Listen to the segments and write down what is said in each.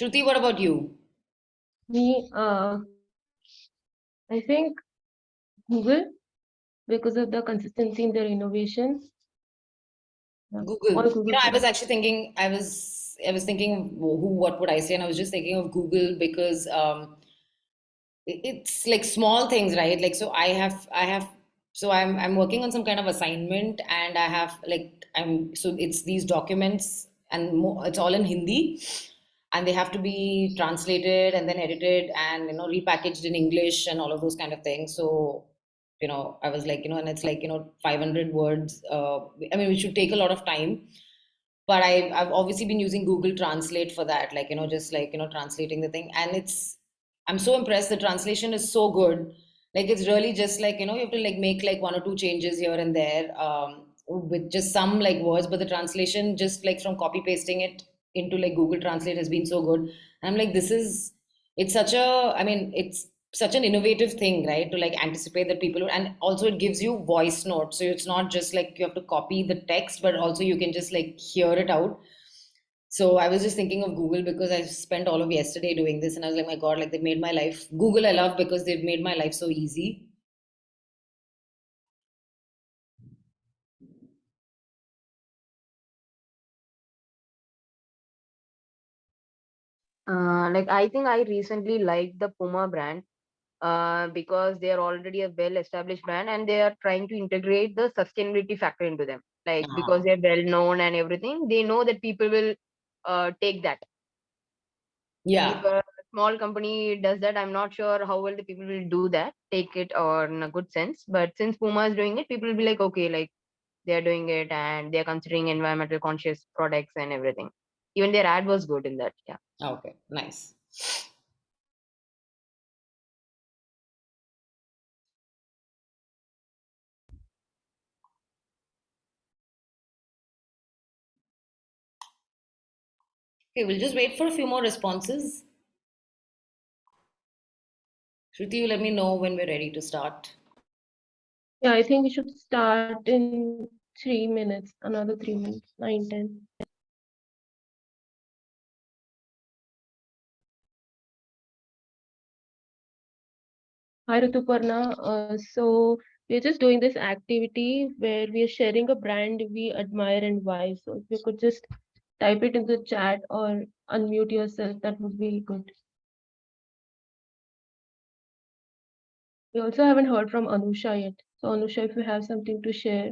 Shruti, what about you? Me, I think Google, because of the consistency in their innovation. Yeah. Google. All Google I was products. actually thinking, I was thinking what would I say, and I was just thinking of Google because it's like small things, right? Like so I'm working on some kind of assignment, and I have like I'm so it's these documents, and it's all in Hindi, and they have to be translated and then edited and repackaged in English and all of those kind of things. So I was like, and it's like 500 words. I mean, it should take a lot of time, but I've obviously been using Google Translate for that, like just like translating the thing, and I'm so impressed. The translation is so good. Like it's really just like you have to like make like one or two changes here and there, with just some like words, but the translation just like from copy pasting it into like Google Translate has been so good. And I'm like, it's such a, I mean, it's such an innovative thing, right? To like anticipate that people would, and also it gives you voice notes. So it's not just like you have to copy the text, but also you can just like hear it out. So I was just thinking of Google because I spent all of yesterday doing this, and I was like, my God, like they've made my life. Google I love because they've made my life so easy. Like I think I recently liked the Puma brand because they are already a well-established brand and they are trying to integrate the sustainability factor into them. Like because Ah, they're well known and everything, they know that people will take that. If yeah. a small company does that, I'm not sure how well the people will do that, take it or in a good sense. But since Puma is doing it, people will be like, okay, like they're doing it and they're considering environmental conscious products and everything. Even their ad was good in that. Yeah. Okay, nice. Okay, we'll just wait for a few more responses. Shruti, you let me know when we're ready to start. Yeah, I think we should start in 3 minutes, another 3 minutes, 9, 10. Hi, Rituparna. So we're just doing this activity where we are sharing a brand we admire and why. So if you could just type it in the chat or unmute yourself, that would be good. We also haven't heard from Anusha yet. So Anusha, if you have something to share.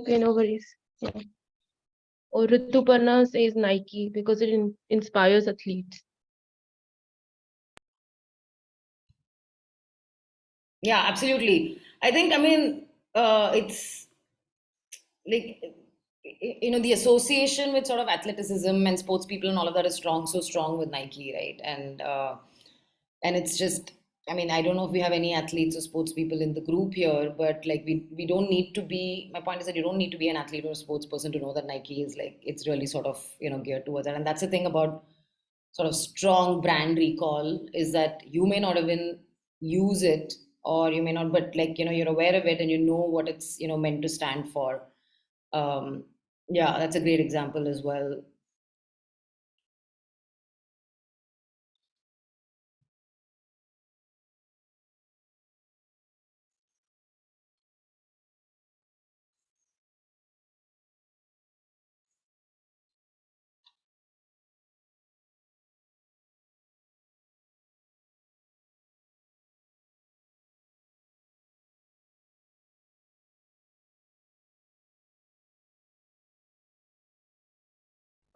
Okay, no worries. Yeah. Or Rituparna says Nike because it inspires athletes. Yeah, absolutely. I think, I mean, it's like, the association with sort of athleticism and sports people and all of that is so strong with Nike, right? And it's just, I mean, I don't know if we have any athletes or sports people in the group here, but like we don't need to be, my point is that you don't need to be an athlete or a sports person to know that Nike is like, it's really sort of, geared towards that. And that's the thing about sort of strong brand recall, is that you may not even use it, or you may not, but like, you're aware of it and you know what it's, meant to stand for. um, yeah, that's a great example as well.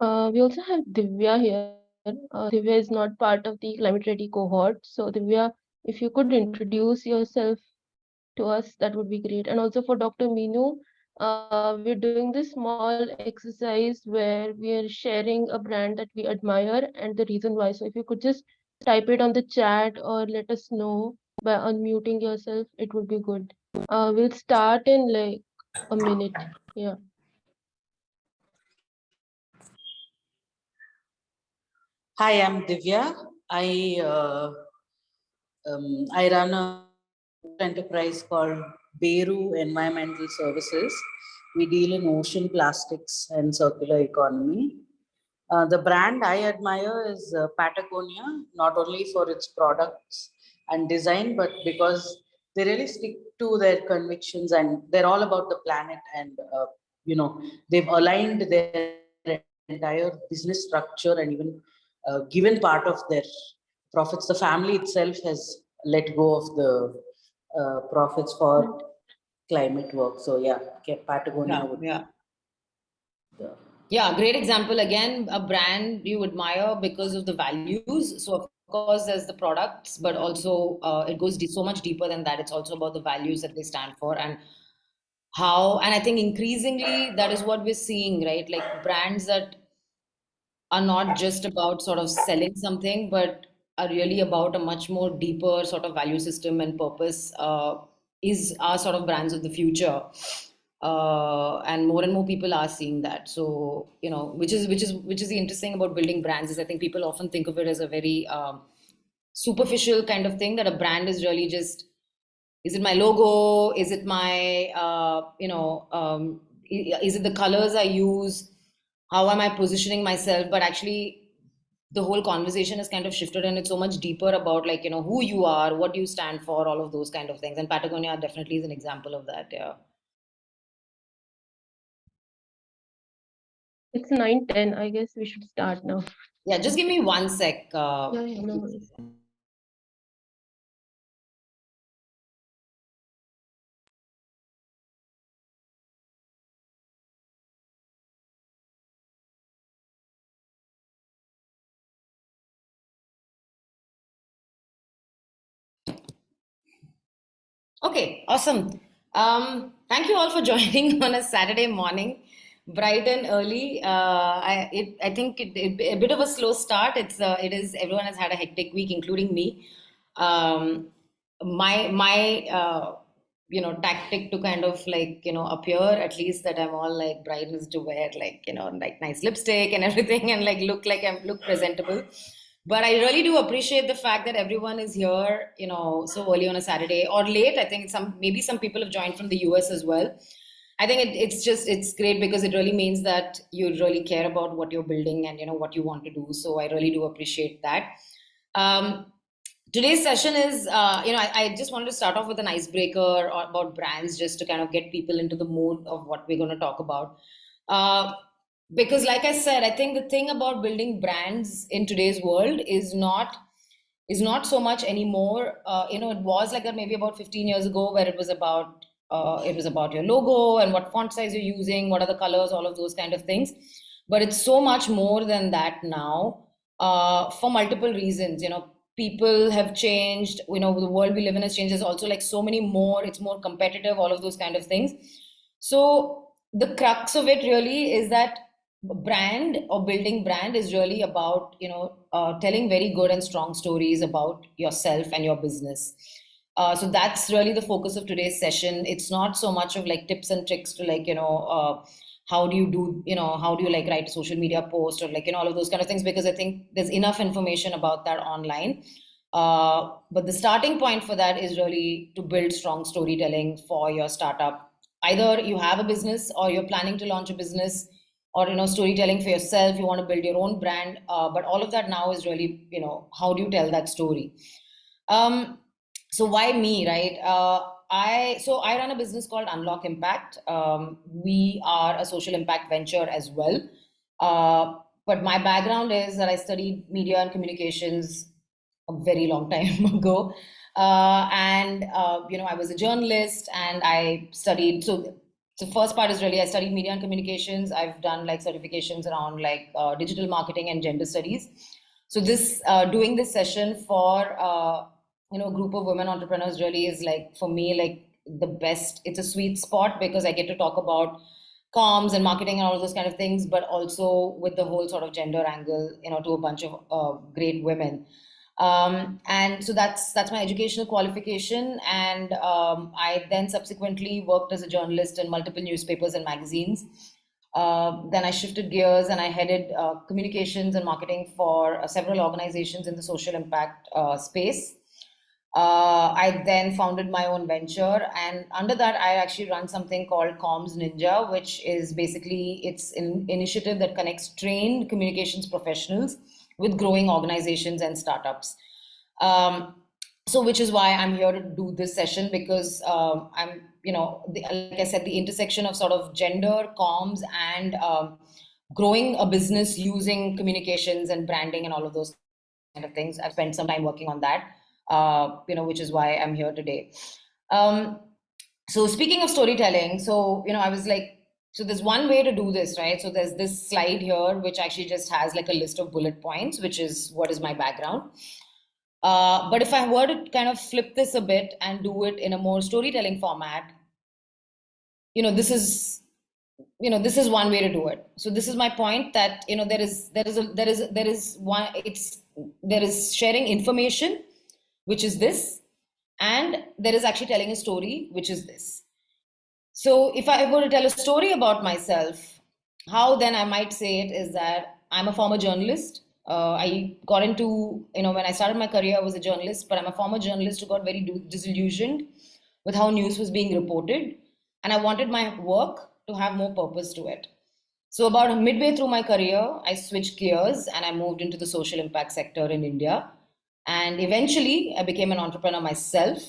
We also have Divya here. Divya is not part of the Climate Ready cohort. So, Divya, if you could introduce yourself to us, that would be great. And also for Dr. Meenu, we're doing this small exercise where we are sharing a brand that we admire and the reason why. So, if you could just type it on the chat or let us know by unmuting yourself, it would be good. We'll start in like a minute. Yeah. Hi, I'm Divya. I run a enterprise called Beru Environmental Services. We deal in ocean plastics and circular economy. The brand I admire is Patagonia, not only for its products and design, but because they really stick to their convictions and they're all about the planet. And they've aligned their entire business structure and even given part of their profits. The family itself has let go of the profits for climate work. So yeah, Patagonia Yeah, would yeah. the Yeah, great example. Again, a brand you admire because of the values. So, of course, there's the products, but also it goes so much deeper than that. It's also about the values that they stand for and how, and I think increasingly that is what we're seeing, right? Like brands that are not just about sort of selling something, but are really about a much more deeper sort of value system and purpose is our sort of brands of the future. And more people are seeing that. So, which is the interesting about building brands is I think people often think of it as a very superficial kind of thing that a brand is really just is it my logo? Is it my, is it the colors I use? How am I positioning myself? But actually, the whole conversation has kind of shifted and it's so much deeper about like, who you are, what you stand for, all of those kind of things. And Patagonia definitely is an example of that. Yeah. It's 9:10. I guess we should start now. Yeah. Just give me 1 sec. Yeah, no worries. Okay, awesome. Thank you all for joining on a Saturday morning, bright and early. I think a bit of a slow start. It is everyone has had a hectic week, including me. Um, my tactic to kind of like appear at least that I'm all like bright is to wear like like nice lipstick and everything and like look presentable. But I really do appreciate the fact that everyone is here, so early on a Saturday or late. I think maybe some people have joined from the US as well. I think it's great because it really means that you really care about what you're building and what you want to do. So I really do appreciate that. Um, Today's session is, I just wanted to start off with an icebreaker about brands just to kind of get people into the mood of what we're going to talk about. Uh, because, like I said, I think the thing about building brands in today's world is not so much anymore. It was like that maybe about 15 years ago, where it was about your logo and what font size you're using, what are the colors, all of those kind of things. But it's so much more than that now, for multiple reasons. People have changed. The world we live in has changed. There's also like so many more. It's more competitive. All of those kind of things. So the crux of it really is that brand or building brand is really about telling very good and strong stories about yourself and your business. So that's really the focus of today's session. It's not so much of like tips and tricks to like how do you like write a social media post or like all of those kind of things, because I think there's enough information about that online. But the starting point for that is really to build strong storytelling for your startup. Either you have a business or you're planning to launch a business, or storytelling for yourself. You want to build your own brand, but all of that now is really how do you tell that story. um, so why me, right? I run a business called Unlock Impact. We are a social impact venture as well. But my background is that I studied media and communications a very long time ago. And I was a journalist and I studied. So So first part is really, I studied media and communications. I've done like certifications around like digital marketing and gender studies. So this doing this session for a group of women entrepreneurs really is like, for me, like the best. It's a sweet spot because I get to talk about comms and marketing and all of those kind of things, but also with the whole sort of gender angle, to a bunch of great women. And so that's my educational qualification. And I then subsequently worked as a journalist in multiple newspapers and magazines. Then I shifted gears and I headed communications and marketing for several organizations in the social impact space. I then founded my own venture, and under that, I actually run something called Comms Ninja, which is basically it's an initiative that connects trained communications professionals with growing organizations and startups. So, which is why I'm here to do this session, because I'm, like I said, the intersection of sort of gender, comms, and growing a business using communications and branding and all of those kind of things. I've spent some time working on that, which is why I'm here today. So speaking of storytelling, so, I was like, so there's one way to do this, right? So there's this slide here, which actually just has like a list of bullet points, which is what is my background. But if I were to kind of flip this a bit and do it in a more storytelling format, this is one way to do it. So this is my point, that there is sharing information, which is this, and there is actually telling a story, which is this. So if I were to tell a story about myself, how then I might say it is that I'm a former journalist. I got into, when I started my career, I was a journalist, but I'm a former journalist who got very disillusioned with how news was being reported. And I wanted my work to have more purpose to it. So about midway through my career, I switched gears and I moved into the social impact sector in India. And eventually I became an entrepreneur myself.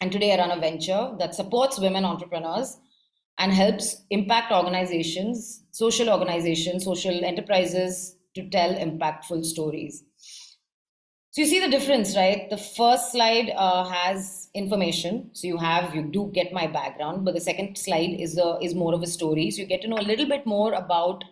And today I run a venture that supports women entrepreneurs and helps impact organizations, social enterprises to tell impactful stories. So you see the difference, right? The first slide has information. So you do get my background, but the second slide is more of a story. So you get to know a little bit more about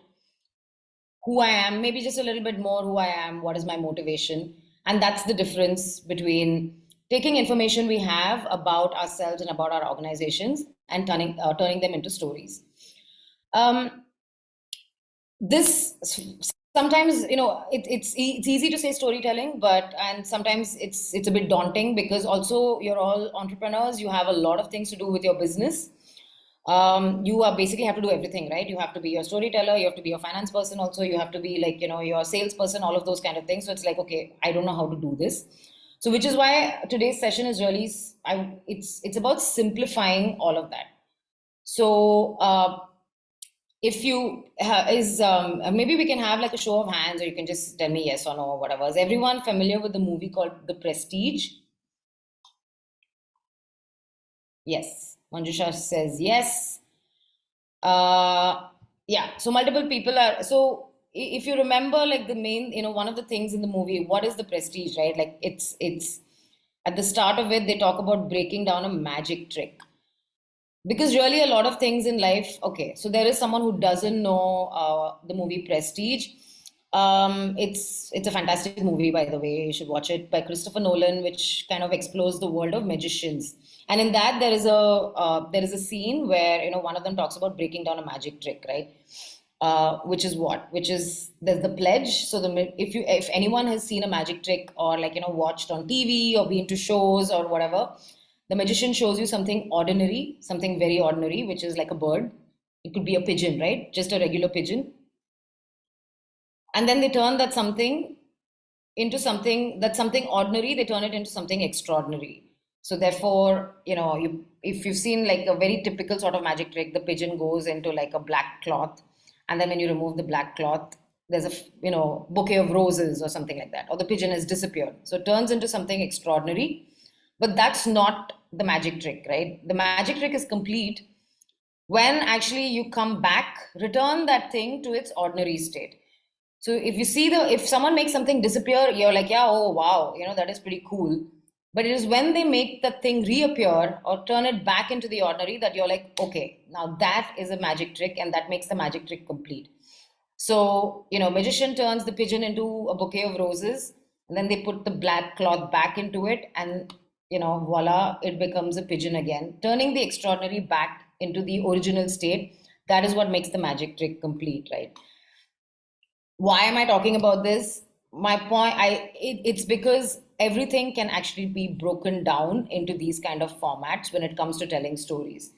who I am, maybe just a little bit more who I am, what is my motivation. And that's the difference between taking information we have about ourselves and about our organizations and turning them into stories. This sometimes, it's easy to say storytelling, and sometimes it's a bit daunting, because also you're all entrepreneurs. You have a lot of things to do with your business. You are basically have to do everything, right? You have to be your storyteller, you have to be your finance person also, you have to be like, your salesperson, all of those kind of things. So it's like, okay, I don't know how to do this. So which is why today's session is really, it's about simplifying all of that. So if you maybe we can have like a show of hands, or you can just tell me yes or no or whatever. Is everyone familiar with the movie called The Prestige? Yes. Manjusha says yes. Yeah, so multiple people are, so if you remember, like the main, one of the things in the movie, what is the prestige, right? Like it's at the start of it, they talk about breaking down a magic trick. Because really a lot of things in life, okay, so there is someone who doesn't know the movie Prestige. It's a fantastic movie, by the way. You should watch it, by Christopher Nolan, which kind of explores the world of magicians. And in that, there is a scene where one of them talks about breaking down a magic trick, right? Which is there's the pledge. So if anyone has seen a magic trick, or like watched on TV or been to shows or whatever, the magician shows you something ordinary, something very ordinary, which is like a bird. It could be a pigeon, right? Just a regular pigeon. And then they turn that something into something ordinary, they turn it into something extraordinary. So therefore, if you've seen like a very typical sort of magic trick, the pigeon goes into like a black cloth. And then when you remove the black cloth, there's a bouquet of roses or something like that, or the pigeon has disappeared. So it turns into something extraordinary. But that's not the magic trick, right? The magic trick is complete when actually you come back, return that thing to its ordinary state. So if you see if someone makes something disappear, you're like, yeah, oh wow, that is pretty cool. But it is when they make the thing reappear or turn it back into the ordinary that you're like, okay, now that is a magic trick, and that makes the magic trick complete. So, magician turns the pigeon into a bouquet of roses, and then they put the black cloth back into it, and voila, it becomes a pigeon again, turning the extraordinary back into the original state. That is what makes the magic trick complete, right? Why am I talking about this? My point, it's because everything can actually be broken down into these kind of formats when it comes to telling stories.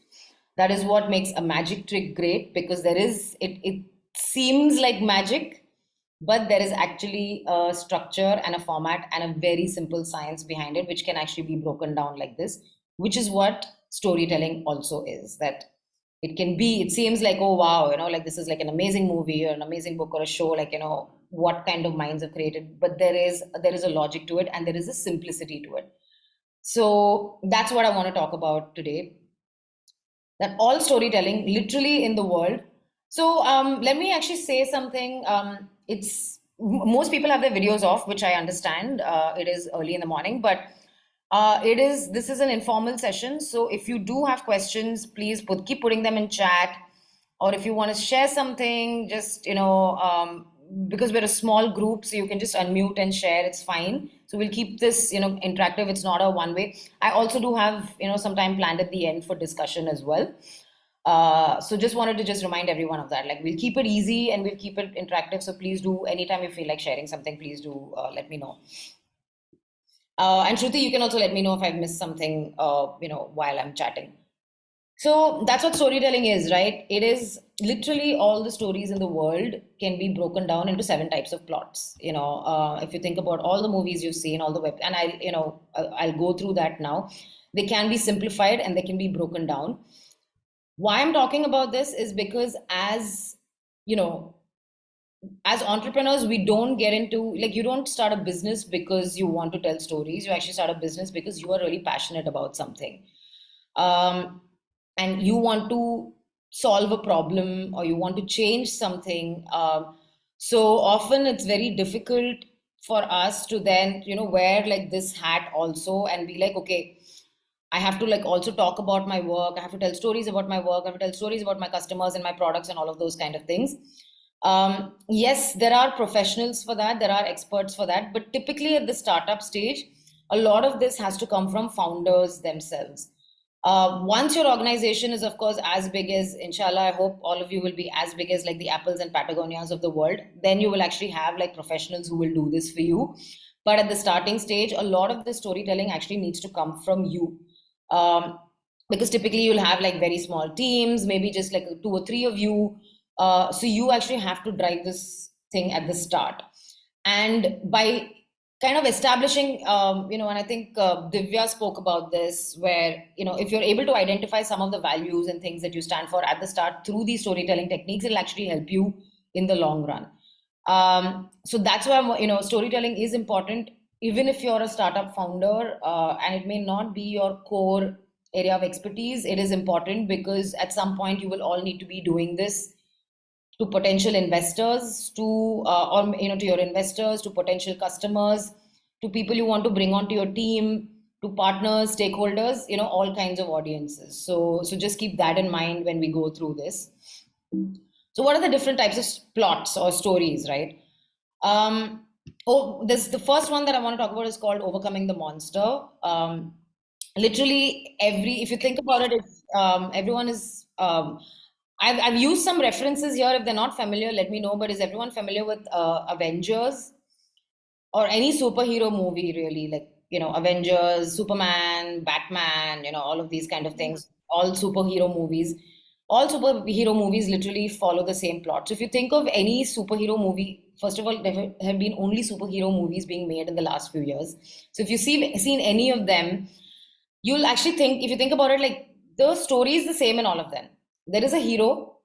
That is what makes a magic trick great, because it seems like magic, but there is actually a structure and a format and a very simple science behind it, which can actually be broken down like this, which is what storytelling also is. That it seems like, oh wow, like this is like an amazing movie or an amazing book or a show, like, what kind of minds have created, but there is a logic to it, and there is a simplicity to it. So that's what I want to talk about today, that all storytelling literally in the world. So let me actually say something. Most people have their videos off, which I understand. It is early in the morning, but this is an informal session. So if you do have questions, please keep putting them in chat, or if you want to share something, just because we're a small group, so you can just unmute and share. It's fine. So we'll keep this interactive. It's not a one way. I also do have some time planned at the end for discussion as well. So just wanted to just remind everyone of that. Like, we'll keep it easy and we'll keep it interactive. So please do, anytime you feel like sharing something, please do let me know. And Shruti, you can also let me know if I've missed something, while I'm chatting. So that's what storytelling is, right? It is literally all the stories in the world can be broken down into 7 types of plots. If you think about all the movies you've seen, all the web, and I'll go through that now. They can be simplified and they can be broken down. Why I'm talking about this is because as entrepreneurs, we don't get into, like, you don't start a business because you want to tell stories. You actually start a business because you are really passionate about something. And you want to solve a problem, or you want to change something. So often it's very difficult for us to then, wear like this hat also and be like, okay, I have to like also talk about my work. I have to tell stories about my work. I have to tell stories about my customers and my products and all of those kind of things. Yes, there are professionals for that. There are experts for that. But typically at the startup stage, a lot of this has to come from founders themselves. Once your organization is, of course, as big as, inshallah, I hope all of you will be as big as like the Apples and Patagonias of the world, then you will actually have like professionals who will do this for you. But at the starting stage, a lot of the storytelling actually needs to come from you. Because typically you'll have like very small teams, maybe just like 2 or 3 of you. So you actually have to drive this thing at the start. And by kind of establishing, and I think Divya spoke about this, where, if you're able to identify some of the values and things that you stand for at the start through these storytelling techniques, it'll actually help you in the long run. So that's why, storytelling is important, even if you're a startup founder, and it may not be your core area of expertise. It is important because at some point you will all need to be doing this to potential investors, to to your investors, to potential customers, to people you want to bring onto your team, to partners, stakeholders, all kinds of audiences. So just keep that in mind when we go through this. So what are the different types of plots or stories, right? This the first one that I want to talk about is called Overcoming the Monster. Literally if you think about it, it's, everyone is. I've used some references here. If they're not familiar, let me know. But is everyone familiar with Avengers or any superhero movie, really? Like, Avengers, Superman, Batman, all of these kind of things. All superhero movies. All superhero movies literally follow the same plot. So if you think of any superhero movie, first of all, there have been only superhero movies being made in the last few years. So if you've seen any of them, you'll actually think, if you think about it, like, the story is the same in all of them. There is a hero,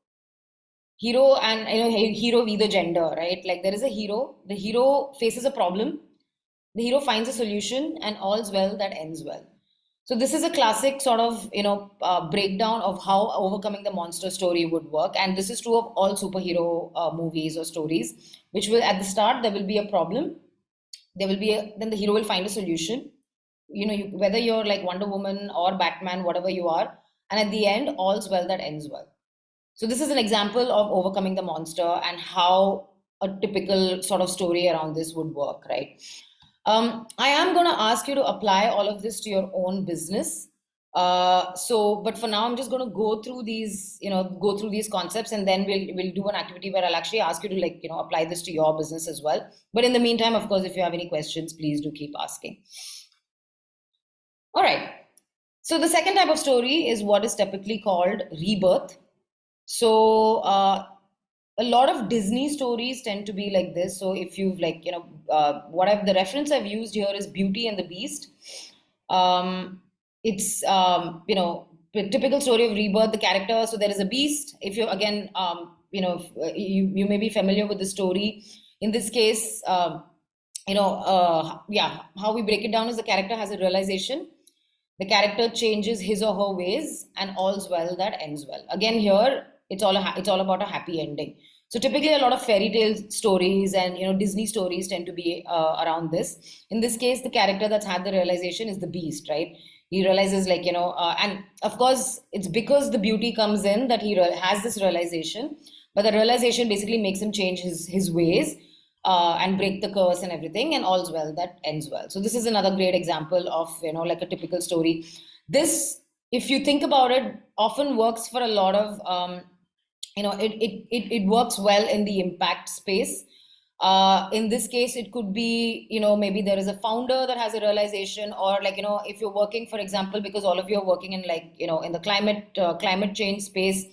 and hero be the gender, right? Like, there is a hero, the hero faces a problem, the hero finds a solution, and all's well that ends well. So this is a classic sort of breakdown of how overcoming the monster story would work, and this is true of all superhero movies or stories, which will, at the start there will be a problem, then the hero will find a solution, whether you're like Wonder Woman or Batman, whatever you are, and at the end, all's well that ends well. So this is an example of overcoming the monster and how a typical sort of story around this would work, right? I am going to ask you to apply all of this to your own business. But for now, I'm just going to go through these concepts, and then we'll do an activity where I'll actually ask you to apply this to your business as well. But in the meantime, of course, if you have any questions, please do keep asking. All right. So the second type of story is what is typically called rebirth. So a lot of Disney stories tend to be like this. So if you've the reference I've used here is Beauty and the Beast. It's a typical story of rebirth. The character, so there is a beast. If you again, you may be familiar with the story. In this case, how we break it down is the character has a realization. The character changes his or her ways, and all's well that ends well. Again, here it's all about a happy ending. So typically, a lot of fairy tale stories and Disney stories tend to be around this. In this case, the character that's had the realization is the beast, right? He realizes, and of course, it's because the beauty comes in that he has this realization. But the realization basically makes him change his ways and break the curse and everything, and all's well that ends well. So this is another great example of like a typical story. This, if you think about it, often works for a lot of it works well in the impact space. In this case, it could be maybe there is a founder that has a realization, or if you're working, for example, because all of you are working in in the climate change space.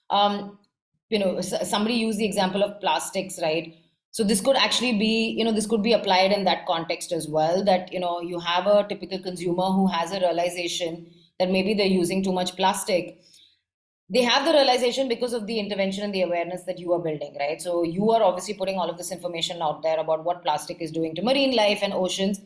Somebody used the example of plastics, right? So this could actually be, this could be applied in that context as well, that, you have a typical consumer who has a realization that maybe they're using too much plastic. They have the realization because of the intervention and the awareness that you are building, right? So you are obviously putting all of this information out there about what plastic is doing to marine life and oceans.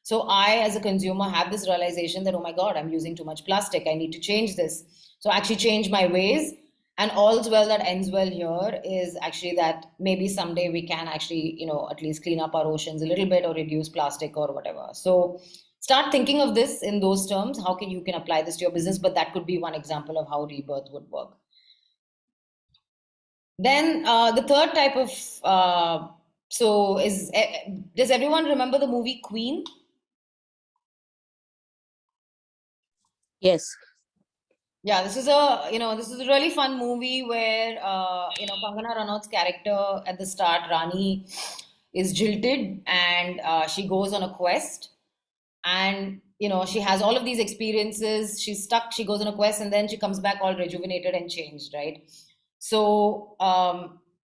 So I, as a consumer, have this realization that, oh my God, I'm using too much plastic. I need to change this. So I actually change my ways. And all's well that ends well here is actually that maybe someday we can actually, at least clean up our oceans a little bit or reduce plastic or whatever. So start thinking of this in those terms. How can you apply this to your business? But that could be one example of how rebirth would work. Then the third type of does everyone remember the movie Queen? Yes. Yeah, this is a really fun movie where Kangana Ranaut's character at the start, Rani, is jilted, and she goes on a quest, and she has all of these experiences. She's stuck. She goes on a quest, and then she comes back all rejuvenated and changed, right? So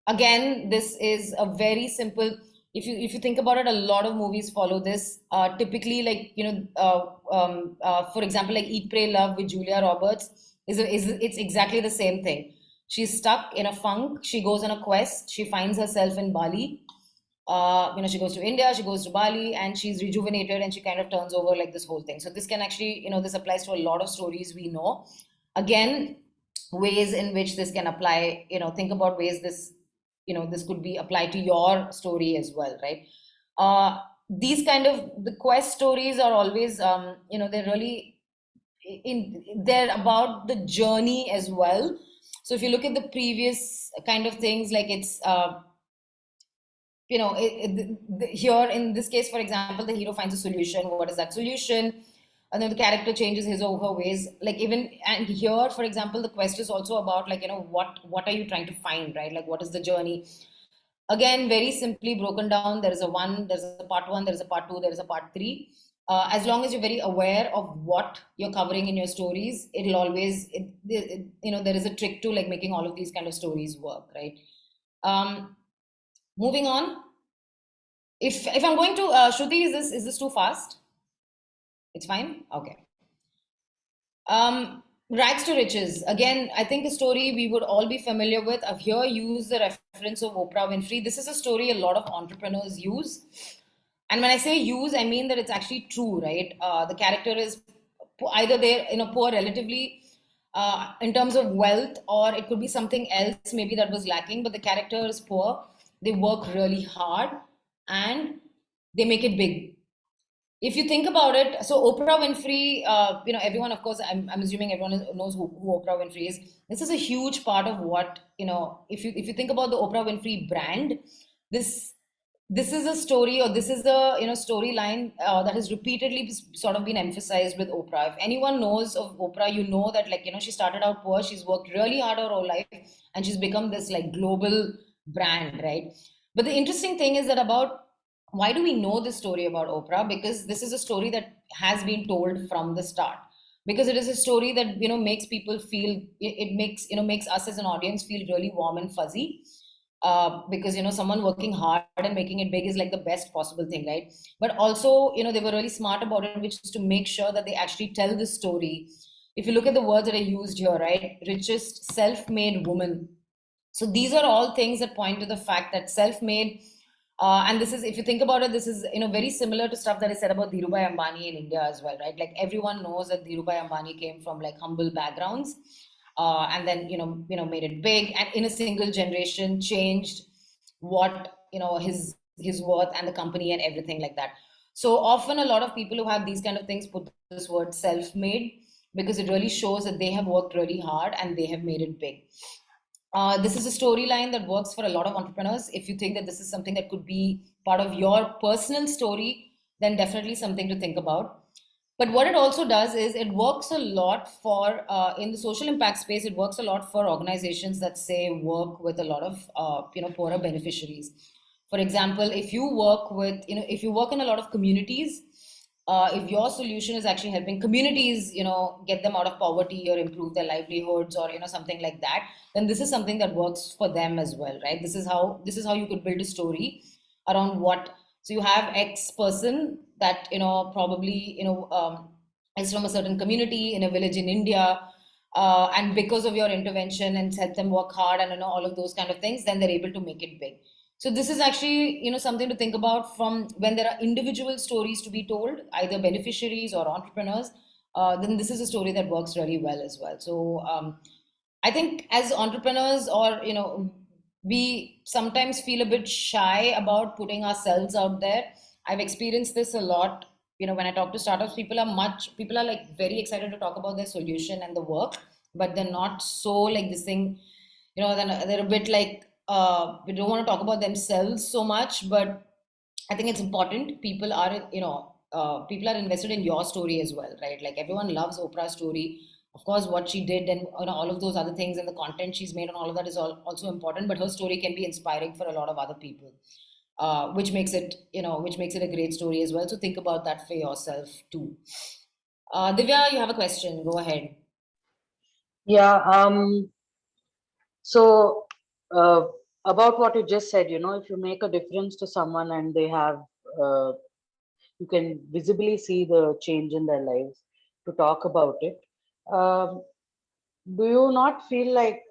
again, this is a very simple. If you think about it, a lot of movies follow this. Typically, for example, like Eat, Pray, Love with Julia Roberts it's exactly the same thing. She's stuck in a funk. She goes on a quest. She finds herself in Bali. She goes to India, she goes to Bali, and she's rejuvenated, and she kind of turns over like this whole thing. So this can actually, this applies to a lot of stories we know. Again, ways in which this can apply, think about ways this could be applied to your story as well, right? These kind of the quest stories are always, they're really they're about the journey as well. So if you look at the previous kind of things, like it's here in this case, for example, the hero finds a solution. What is that solution? And then the character changes his or her ways. And here, for example, the quest is also about what are you trying to find, right? Like, what is the journey? Again, very simply broken down. There's a part one, there's a part two, there's a part three. As long as you're very aware of what you're covering in your stories, it'll always, there is a trick to making all of these kind of stories work, right? Moving on. If I'm going to Shruti, is this too fast? It's fine. Okay. Rags to riches. Again, I think a story we would all be familiar with. I've here used the reference of Oprah Winfrey. This is a story a lot of entrepreneurs use. And when I say use, I mean that it's actually true, right? The character is either they're poor relatively in terms of wealth, or it could be something else maybe that was lacking, but the character is poor. They work really hard and they make it big. if you think about it, so Oprah Winfrey, everyone, of course, I'm assuming everyone knows who Oprah Winfrey is. This is a huge part of what, if you think about the Oprah Winfrey brand, this this is a story, or this is a storyline that has repeatedly sort of been emphasized with Oprah. If anyone knows of Oprah, you know that, like, she started out poor, she's worked really hard her whole life, and she's become this like global brand, right? But the interesting thing is that about why do we know this story about Oprah? Because this is a story that has been told from the start. Because it is a story that makes people feel, it makes us as an audience feel really warm and fuzzy. Because someone working hard and making it big is like the best possible thing, right? But also, they were really smart about it, which is to make sure that they actually tell the story. If you look at the words that I used here, right? Richest self-made woman. So these are all things that point to the fact that self-made, and this is, if you think about it, this is very similar to stuff that is said about Dhirubhai Ambani in India as well, right? Like everyone knows that Dhirubhai Ambani came from like humble backgrounds, and then made it big, and in a single generation changed what his worth and the company and everything like that. So often a lot of people who have these kind of things put this word self-made, because it really shows that they have worked really hard and they have made it big. This is a storyline that works for a lot of entrepreneurs. If you think that this is something that could be part of your personal story, then definitely something to think about. But what it also does is it works a lot for, in the social impact space, it works a lot for organizations that say work with a lot of, poorer beneficiaries. For example, if you work with, if you work in a lot of communities, if your solution is actually helping communities, get them out of poverty or improve their livelihoods, or something like that, then this is something that works for them as well, right? This is how you could build a story around what. So you have X person that probably is from a certain community in a village in India, and because of your intervention and help them work hard and all of those kind of things, then they're able to make it big. So this is actually something to think about from when there are individual stories to be told, either beneficiaries or entrepreneurs. Then this is a story that works really well as well. So I think as entrepreneurs, or we sometimes feel a bit shy about putting ourselves out there. I've experienced this a lot. When I talk to startups, people are like very excited to talk about their solution and the work, but they're not so like this thing. Then they're a bit like we don't want to talk about themselves so much, but I think it's important. People are invested in your story as well, right? Like everyone loves Oprah's story. Of course, what she did and all of those other things and the content she's made and all of that is also important. But her story can be inspiring for a lot of other people, which makes it a great story as well. So think about that for yourself too. Divya, you have a question. Go ahead. Yeah. So, uh, about what you just said, if you make a difference to someone and they have, uh, you can visibly see the change in their lives to talk about it. Um, do you not feel like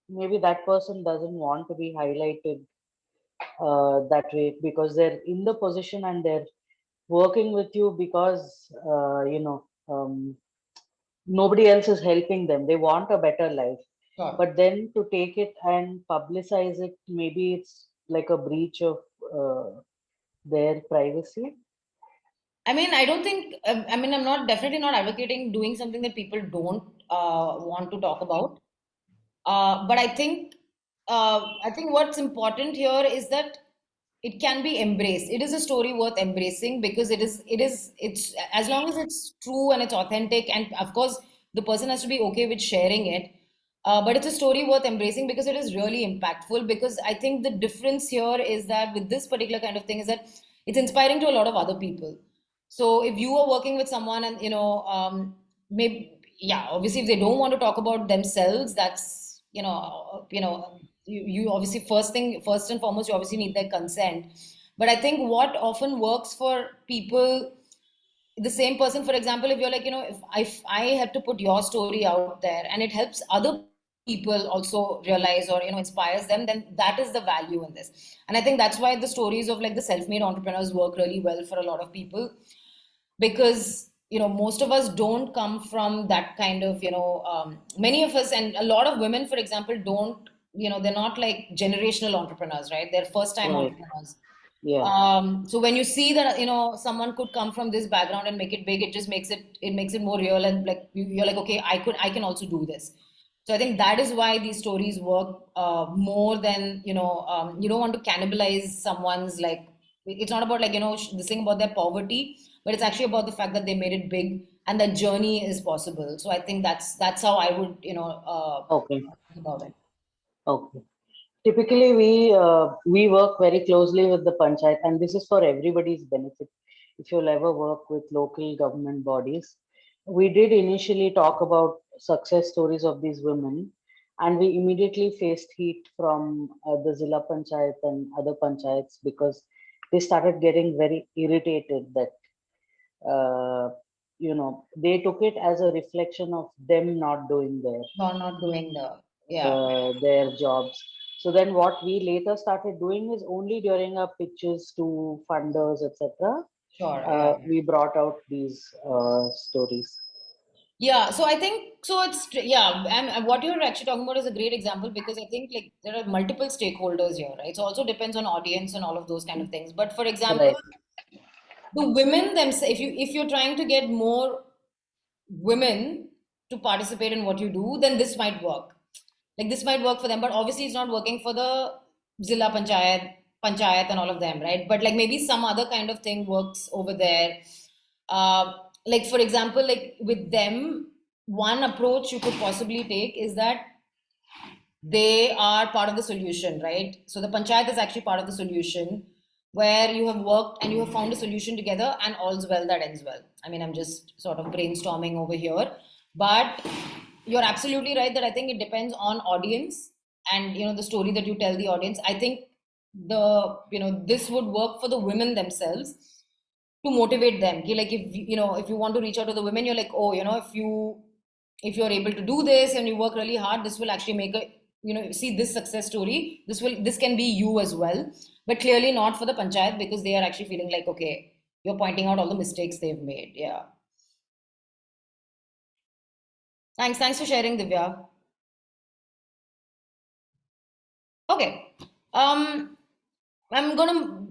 maybe that person doesn't want to be highlighted that way because they're in the position and they're working with you because, nobody else is helping them. They want a better life. Sure. But then to take it and publicize it, maybe it's like a breach of their privacy. I mean, I don't think, I'm not definitely not advocating doing something that people don't want to talk about. But I think what's important here is that it can be embraced. It is a story worth embracing because it's as long as it's true and it's authentic, and of course the person has to be okay with sharing it. But it's a story worth embracing because it is really impactful. Because I think the difference here is that with this particular kind of thing is that it's inspiring to a lot of other people. So if you are working with someone and maybe, yeah, obviously if they don't want to talk about themselves, that's you obviously first and foremost you obviously need their consent. But I think what often works for people, the same person, for example, if you're like, if I have to put your story out there and it helps other people also realize, or inspires them, then that is the value in this. And I think that's why the stories of like the self-made entrepreneurs work really well for a lot of people, because most of us don't come from that kind of many of us, and a lot of women, for example, don't they're not like generational entrepreneurs, right? They're first time Right. entrepreneurs. Yeah. So when you see that, someone could come from this background and make it big, it just makes it more real, and like you're like, okay, I can also do this. So I think that is why these stories work more than, you don't want to cannibalize someone's, like, it's not about, like, this thing about their poverty, but it's actually about the fact that they made it big and that journey is possible. So I think that's how I would, Okay. think about it. Okay. Typically, we work very closely with the panchayat, and this is for everybody's benefit. If you'll ever work with local government bodies, we did initially talk about success stories of these women, and we immediately faced heat from the Zilla Panchayat and other panchayats because they started getting very irritated that they took it as a reflection of them not doing Not doing yeah, their jobs. So then what we later started doing is only during our pitches to funders, etc., sure, yeah. we brought out these stories. Yeah, so I think so. Yeah, and what you're actually talking about is a great example, because I think, like, there are multiple stakeholders here, right? So also depends on audience and all of those kind of things. But for example, Right. the women themselves, if you're trying to get more women to participate in what you do, then this might work. Like, this might work for them, but obviously it's not working for the Zilla Panchayat and all of them, right? But like maybe some other kind of thing works over there. Like for example, like with them, one approach you could possibly take is that they are part of the solution, right? So the panchayat is actually part of the solution, where you have worked and you have found a solution together, and all's well that ends well. I mean, I'm just sort of brainstorming over here, but you're absolutely right that I think it depends on audience and, the story that you tell the audience. I think this would work for the women themselves to motivate them. Okay, like if you want to reach out to the women, you're like, oh, if you're able to do this and you work really hard, this will actually make a, see this success story, this can be you as well. But clearly not for the panchayat, because they are actually feeling like, okay, you're pointing out all the mistakes they've made. Yeah. Thanks for sharing, Divya. Okay. I'm gonna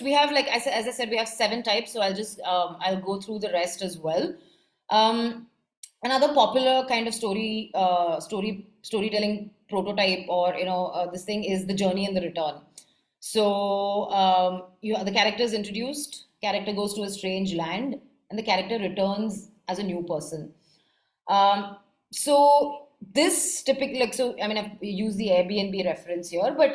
we have, like as I said, we have 7 types, so I'll go through the rest as well. Um, Another popular kind of storytelling prototype, or this thing, is the journey and the return. So the character is introduced, character goes to a strange land, and the character returns as a new person. So this typically, like, so I mean, I've used the Airbnb reference here, but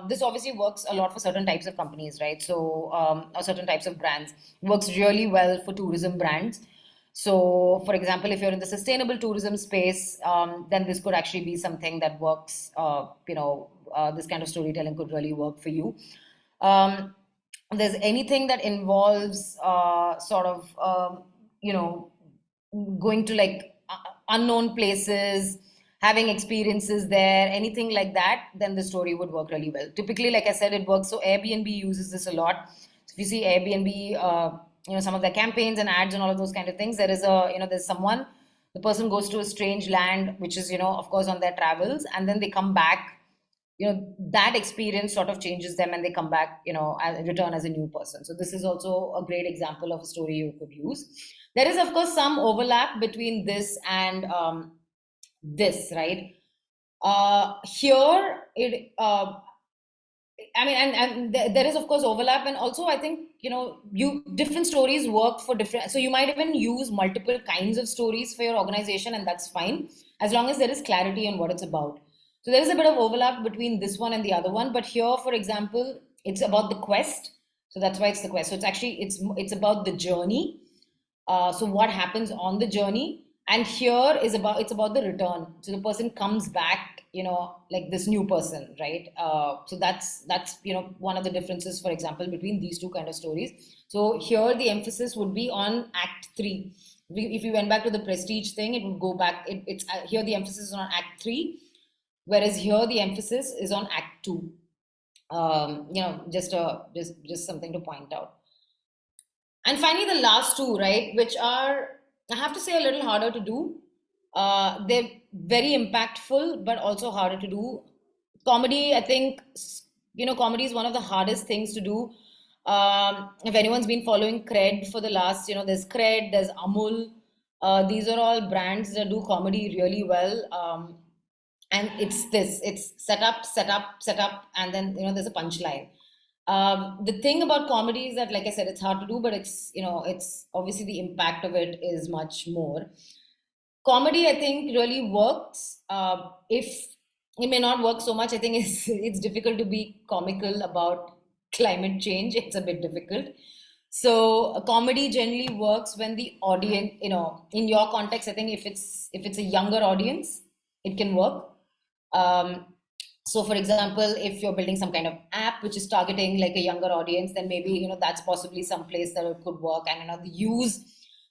this obviously works a lot for certain types of companies, right? So or certain types of brands. Works really well for tourism brands. So, for example, if you're in the sustainable tourism space, then this could actually be something that works. This kind of storytelling could really work for you. If there's anything that involves you know, going to, like, unknown places, having experiences there, anything like that, then the story would work really well. Typically, like I said, it works. So Airbnb uses this a lot. So if you see Airbnb, some of their campaigns and ads and all of those kind of things, there's someone, the person goes to a strange land, which is, of course, on their travels, and then they come back. That experience sort of changes them, and they come back, return as a new person. So this is also a great example of a story you could use. There is, of course, some overlap between this and this, right? Here, I mean, and there is, of course, overlap, and also I think, you different stories work for different. So you might even use multiple kinds of stories for your organization, and that's fine, as long as there is clarity on what it's about. So there is a bit of overlap between this one and the other one, but here, for example, it's about the quest. So that's why it's the quest. So it's about the journey. So what happens on the journey, and here it's about the return. So the person comes back, like this new person, right? So that's one of the differences, for example, between these two kind of stories. So here the emphasis would be on Act 3. If you went back to the prestige thing, it would go back. It's here the emphasis is on Act 3, whereas here the emphasis is on Act 2. Just something to point out. And finally, the last two, right, which are, I have to say, a little harder to do. They're very impactful, but also harder to do. Comedy, I think, comedy is one of the hardest things to do. If anyone's been following Cred for the last, there's Cred, there's Amul. These are all brands that do comedy really well. And it's set up, and then, there's a punchline. The thing about comedy is that, like I said, it's hard to do, but it's obviously the impact of it is much more. Comedy, I think, really works. If it may not work so much, I think it's difficult to be comical about climate change. It's a bit difficult. So comedy generally works when the audience, in your context, I think if it's a younger audience, it can work. So for example, if you're building some kind of app which is targeting like a younger audience, then maybe, that's possibly some place that it could work. And,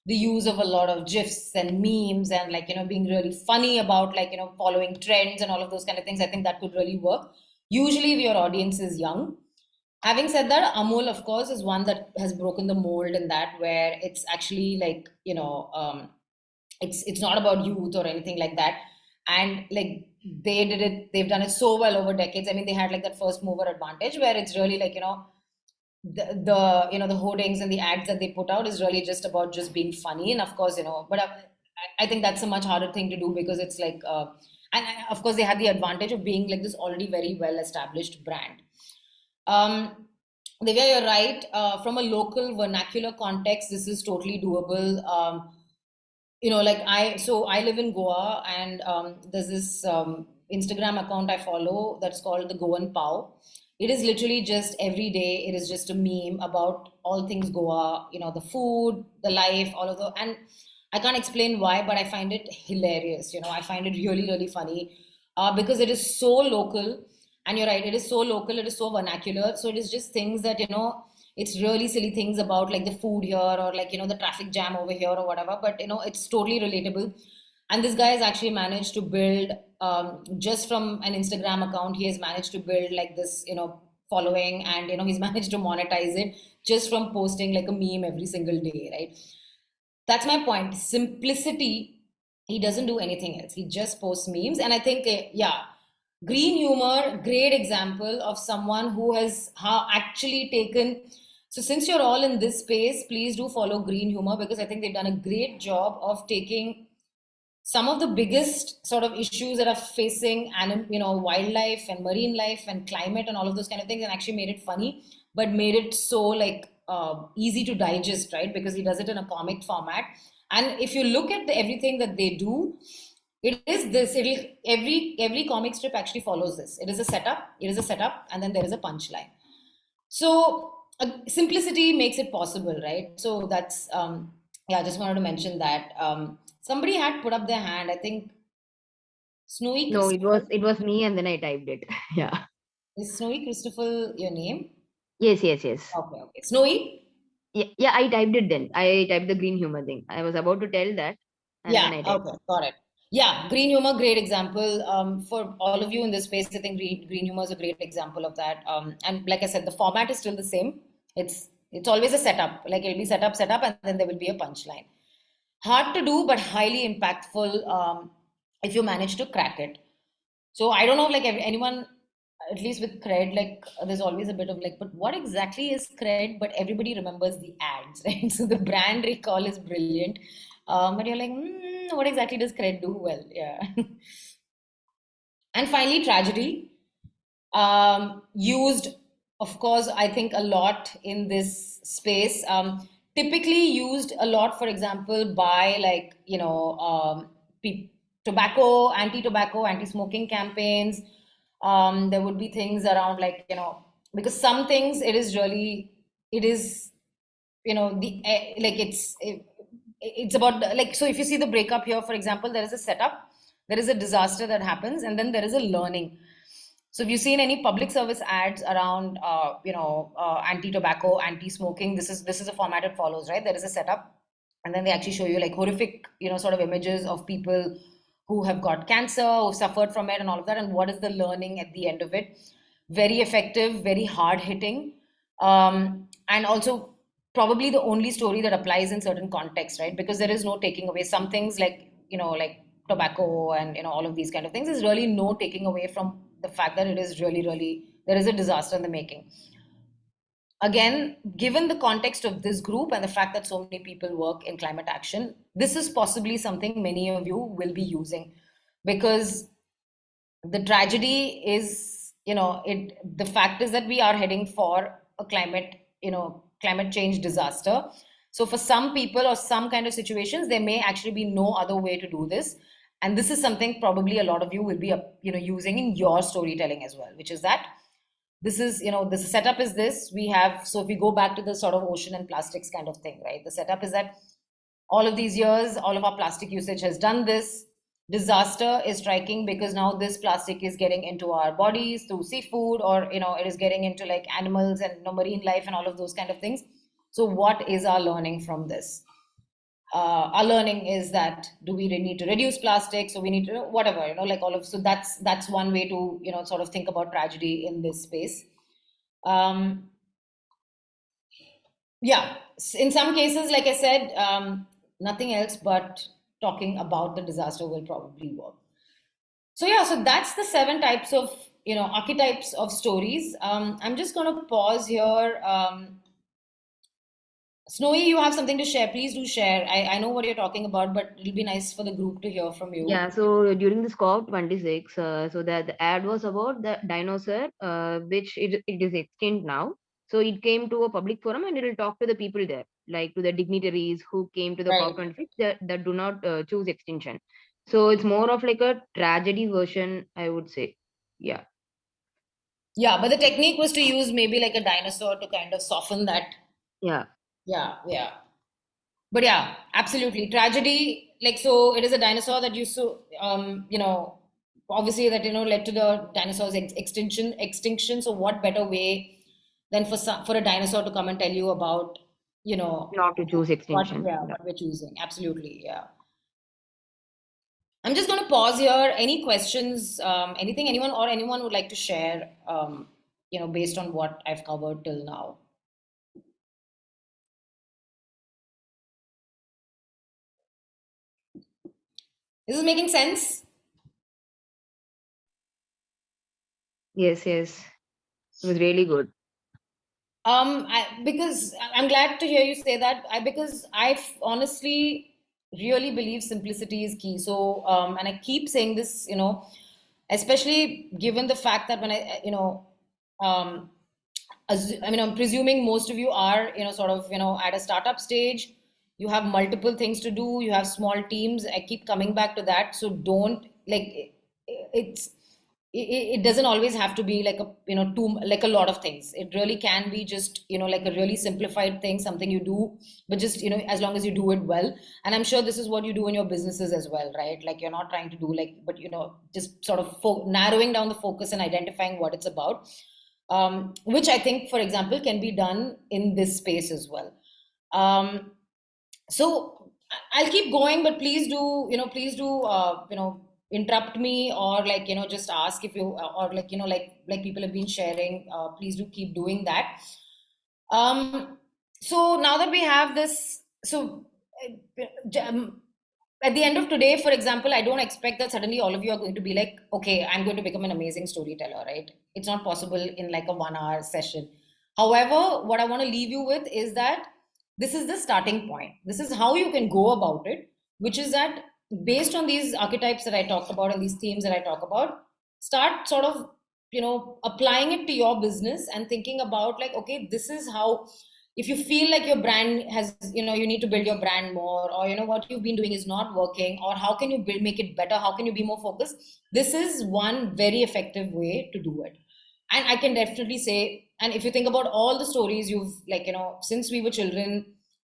the use of a lot of gifs and memes and like, being really funny about like, following trends and all of those kind of things, I think that could really work. Usually if your audience is young. Having said that, Amul, of course, is one that has broken the mold in that, where it's actually like, it's not about youth or anything like that. And like they've done it so well over decades. I mean, they had like that first mover advantage where it's really like, the hoardings and the ads that they put out is really just about just being funny. And of course, but I think that's a much harder thing to do, because it's like, and of course they had the advantage of being like this already very well established brand. Divya, you're right. From a local vernacular context, this is totally doable. Like I live in Goa, and there's this Instagram account I follow that's called the Goan Pau. It is literally just every day, it is just a meme about all things Goa, the food, the life, all of the, and I can't explain why, but I find it hilarious. I find it really, really funny because it is so local. And you're right, it is so local, it is so vernacular. So it is just things that, it's really silly things about like the food here, or like, the traffic jam over here or whatever. But, it's totally relatable. And this guy has actually managed to build, just from an Instagram account, he has managed to build like this, following, and, he's managed to monetize it just from posting like a meme every single day, right? That's my point. Simplicity. He doesn't do anything else. He just posts memes. And I think, green humor, great example of someone who has actually taken. So since you're all in this space, please do follow Green Humor, because I think they've done a great job of taking some of the biggest sort of issues that are facing wildlife and marine life and climate and all of those kind of things, and actually made it funny, but made it so like easy to digest, right? Because he does it in a comic format. And if you look at everything that they do, it is this. Every comic strip actually follows this. It is a setup, and then there is a punchline. So simplicity makes it possible, right? So that's I just wanted to mention that. Somebody had put up their hand. I think Snowy. No, it was me, and then I typed it. Yeah. Is Snowy Christopher your name? Yes. Okay. Snowy. Yeah, I typed it then. I typed the green humor thing. I was about to tell that. And then I typed. Okay, got it. Yeah, green humor, great example. For all of you in this space, I think green humor is a great example of that. And like I said, the format is still the same. It's always a setup. Like it'll be setup, and then there will be a punchline. Hard to do, but highly impactful if you manage to crack it. So I don't know, like anyone, at least with Cred, like there's always a bit of like, but what exactly is Cred? But everybody remembers the ads, right? So the brand recall is brilliant. But you're like, what exactly does Cred do well? Yeah. And finally, tragedy. Used, of course, I think a lot in this space. Typically used a lot, for example, by like, tobacco, anti-tobacco, anti-smoking campaigns. There would be things around like, because some things it is, it's about like, so if you see the breakup here, for example, there is a setup, there is a disaster that happens, and then there is a learning. So if you've seen any public service ads around, anti-tobacco, anti-smoking, this is a format it follows, right? There is a setup, and then they actually show you like horrific, sort of images of people who have got cancer, who suffered from it, and all of that, and what is the learning at the end of it. Very effective, very hard hitting, and also probably the only story that applies in certain contexts, right? Because there is no taking away. Some things like, like tobacco and, all of these kind of things is really no taking away from the fact that it is really, really, there is a disaster in the making. again, given the context of this group and the fact that so many people work in climate action, this is possibly something many of you will be using, because the tragedy is, the fact is that we are heading for a climate change disaster. So for some people or some kind of situations, there may actually be no other way to do this. And this is something probably a lot of you will be, using in your storytelling as well, which is that this is, the setup is this. We have, so if we go back to the sort of ocean and plastics kind of thing, right? The setup is that all of these years, all of our plastic usage has done this. Disaster is striking because now this plastic is getting into our bodies through seafood, or it is getting into like animals and marine life and all of those kind of things. So what is our learning from this? Our learning is that, do we need to reduce plastic? So we need to, whatever, like all of, so that's one way to sort of think about tragedy in this space. Yeah, in some cases, like I said, nothing else but talking about the disaster will probably work. So yeah, so that's the 7 types of archetypes of stories. I'm just going to pause here. Snowy, you have something to share. Please do share. I know what you're talking about, but it'll be nice for the group to hear from you. Yeah, so during this COP26, so the ad was about the dinosaur, which it is extinct now. So it came to a public forum and it will talk to the people there, like to the dignitaries who came to the Right. COP26 that do not choose extinction. So it's more of like a tragedy version, I would say. Yeah. Yeah, but the technique was to use maybe like a dinosaur to kind of soften that. Yeah. Yeah. But yeah, absolutely. Tragedy, like, so it is a dinosaur that used to, obviously that, led to the dinosaur's extinction. So what better way than for a dinosaur to come and tell you about, Not to choose extinction. Yeah. what we're choosing. Absolutely. Yeah. I'm just going to pause here. Any questions, anything anyone would like to share, based on what I've covered till now? Is this making sense? Yes. It was really good. Because I'm glad to hear you say that. Because I honestly really believe simplicity is key. So, and I keep saying this, especially given the fact that when um, I'm presuming most of you are, sort of, at a startup stage. You have multiple things to do. You have small teams. I keep coming back to that. So don't it's it doesn't always have to be like a too like a lot of things. It really can be just like a really simplified thing, something you do, but just as long as you do it well. And I'm sure this is what you do in your businesses as well, right? Like you're not trying to do like, but just sort of narrowing down the focus and identifying what it's about, which I think, for example, can be done in this space as well. So I'll keep going, but please do, interrupt me, or like, just ask if you, or like, like people have been sharing, please do keep doing that. So now that we have this, so at the end of today, for example, I don't expect that suddenly all of you are going to be like, okay, I'm going to become an amazing storyteller, right? It's not possible in like a 1 hour session. However, what I want to leave you with is that this is the starting point. This is how you can go about it, which is that based on these archetypes that I talked about and these themes that I talk about, start sort of, applying it to your business and thinking about like, okay, this is how, if you feel like your brand has, you need to build your brand more, or what you've been doing is not working, or how can you make it better, how can you be more focused, this is one very effective way to do it. And I can definitely say, and if you think about all the stories you've, like, since we were children,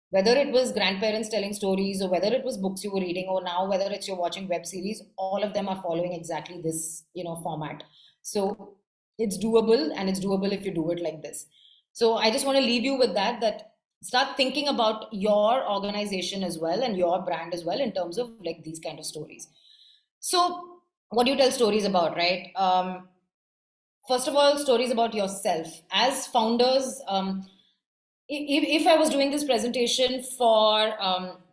whether it was grandparents telling stories, or whether it was books you were reading, or now whether it's you're watching web series, all of them are following exactly this format. So it's doable, and it's doable if you do it like this. So I just want to leave you with that start thinking about your organization as well and your brand as well in terms of like these kind of stories. So what do you tell stories about, right? First of all, stories about yourself as founders. If I was doing this presentation for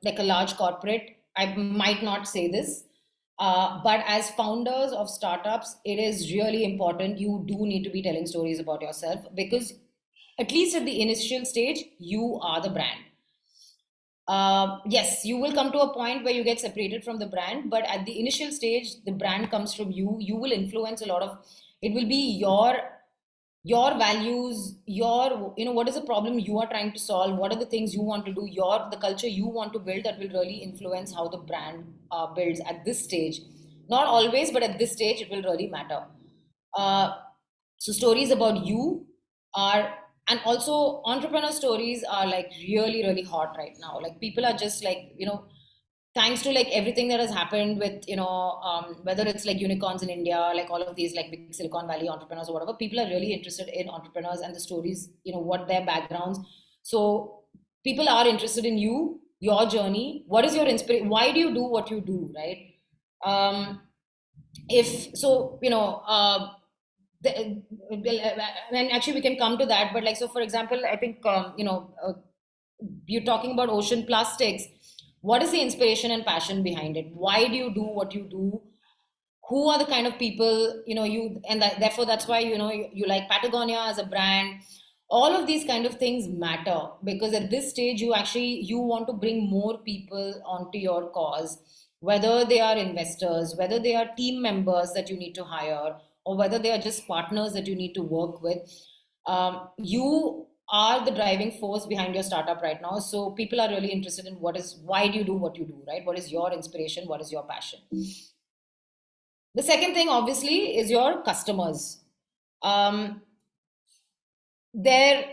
like a large corporate, I might not say this. But as founders of startups, it is really important. You do need to be telling stories about yourself, because at least at the initial stage, you are the brand. Yes, you will come to a point where you get separated from the brand, but at the initial stage, the brand comes from you. You will influence a lot of, it will be your values, your, what is the problem you are trying to solve, what are the things you want to do, the culture you want to build, that will really influence how the brand builds at this stage. Not always, but at this stage it will really matter. So stories about you are, and also entrepreneur stories are like really, really hot right now. Like people are just like, thanks to like everything that has happened with, whether it's like unicorns in India, like all of these like big Silicon Valley entrepreneurs or whatever, people are really interested in entrepreneurs and the stories, what their backgrounds. So people are interested in you, your journey. What is your inspiration? Why do you do what you do, right? If so, and actually we can come to that, but like, so for example, I think, you're talking about ocean plastics. What is the inspiration and passion behind it? Why do you do what you do? Who are the kind of people, and therefore that's why, you like Patagonia as a brand. All of these kind of things matter, because at this stage you want to bring more people onto your cause, whether they are investors, whether they are team members that you need to hire, or whether they are just partners that you need to work with. You are the driving force behind your startup right now. So people are really interested in why do you do what you do, right? What is your inspiration? What is your passion? The second thing, obviously, is your customers. There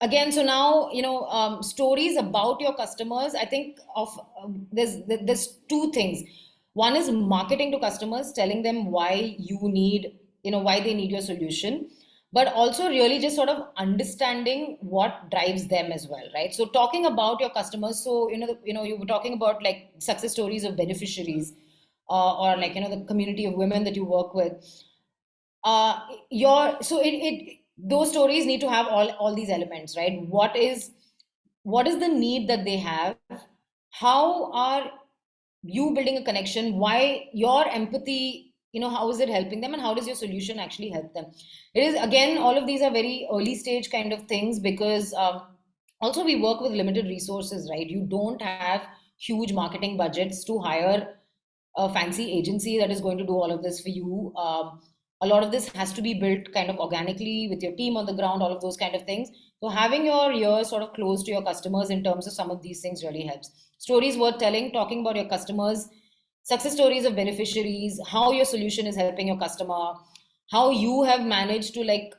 again, so now, stories about your customers. I think there's two things. One is marketing to customers, telling them why why they need your solution, but also really just sort of understanding what drives them as well, right? So talking about your customers. So you were talking about like success stories of beneficiaries, or like the community of women that you work with. Your so it those stories need to have all these elements, right? What is the need that they have? How are you building a connection? Why your empathy, how is it helping them, and how does your solution actually help them? It is, again, all of these are very early stage kind of things, because also we work with limited resources, right? You don't have huge marketing budgets to hire a fancy agency that is going to do all of this for you. A lot of this has to be built kind of organically with your team on the ground, all of those kind of things. So having your ears sort of close to your customers in terms of some of these things really helps. Stories worth telling, talking about your customers, success stories of beneficiaries, how your solution is helping your customer, how you have managed to like,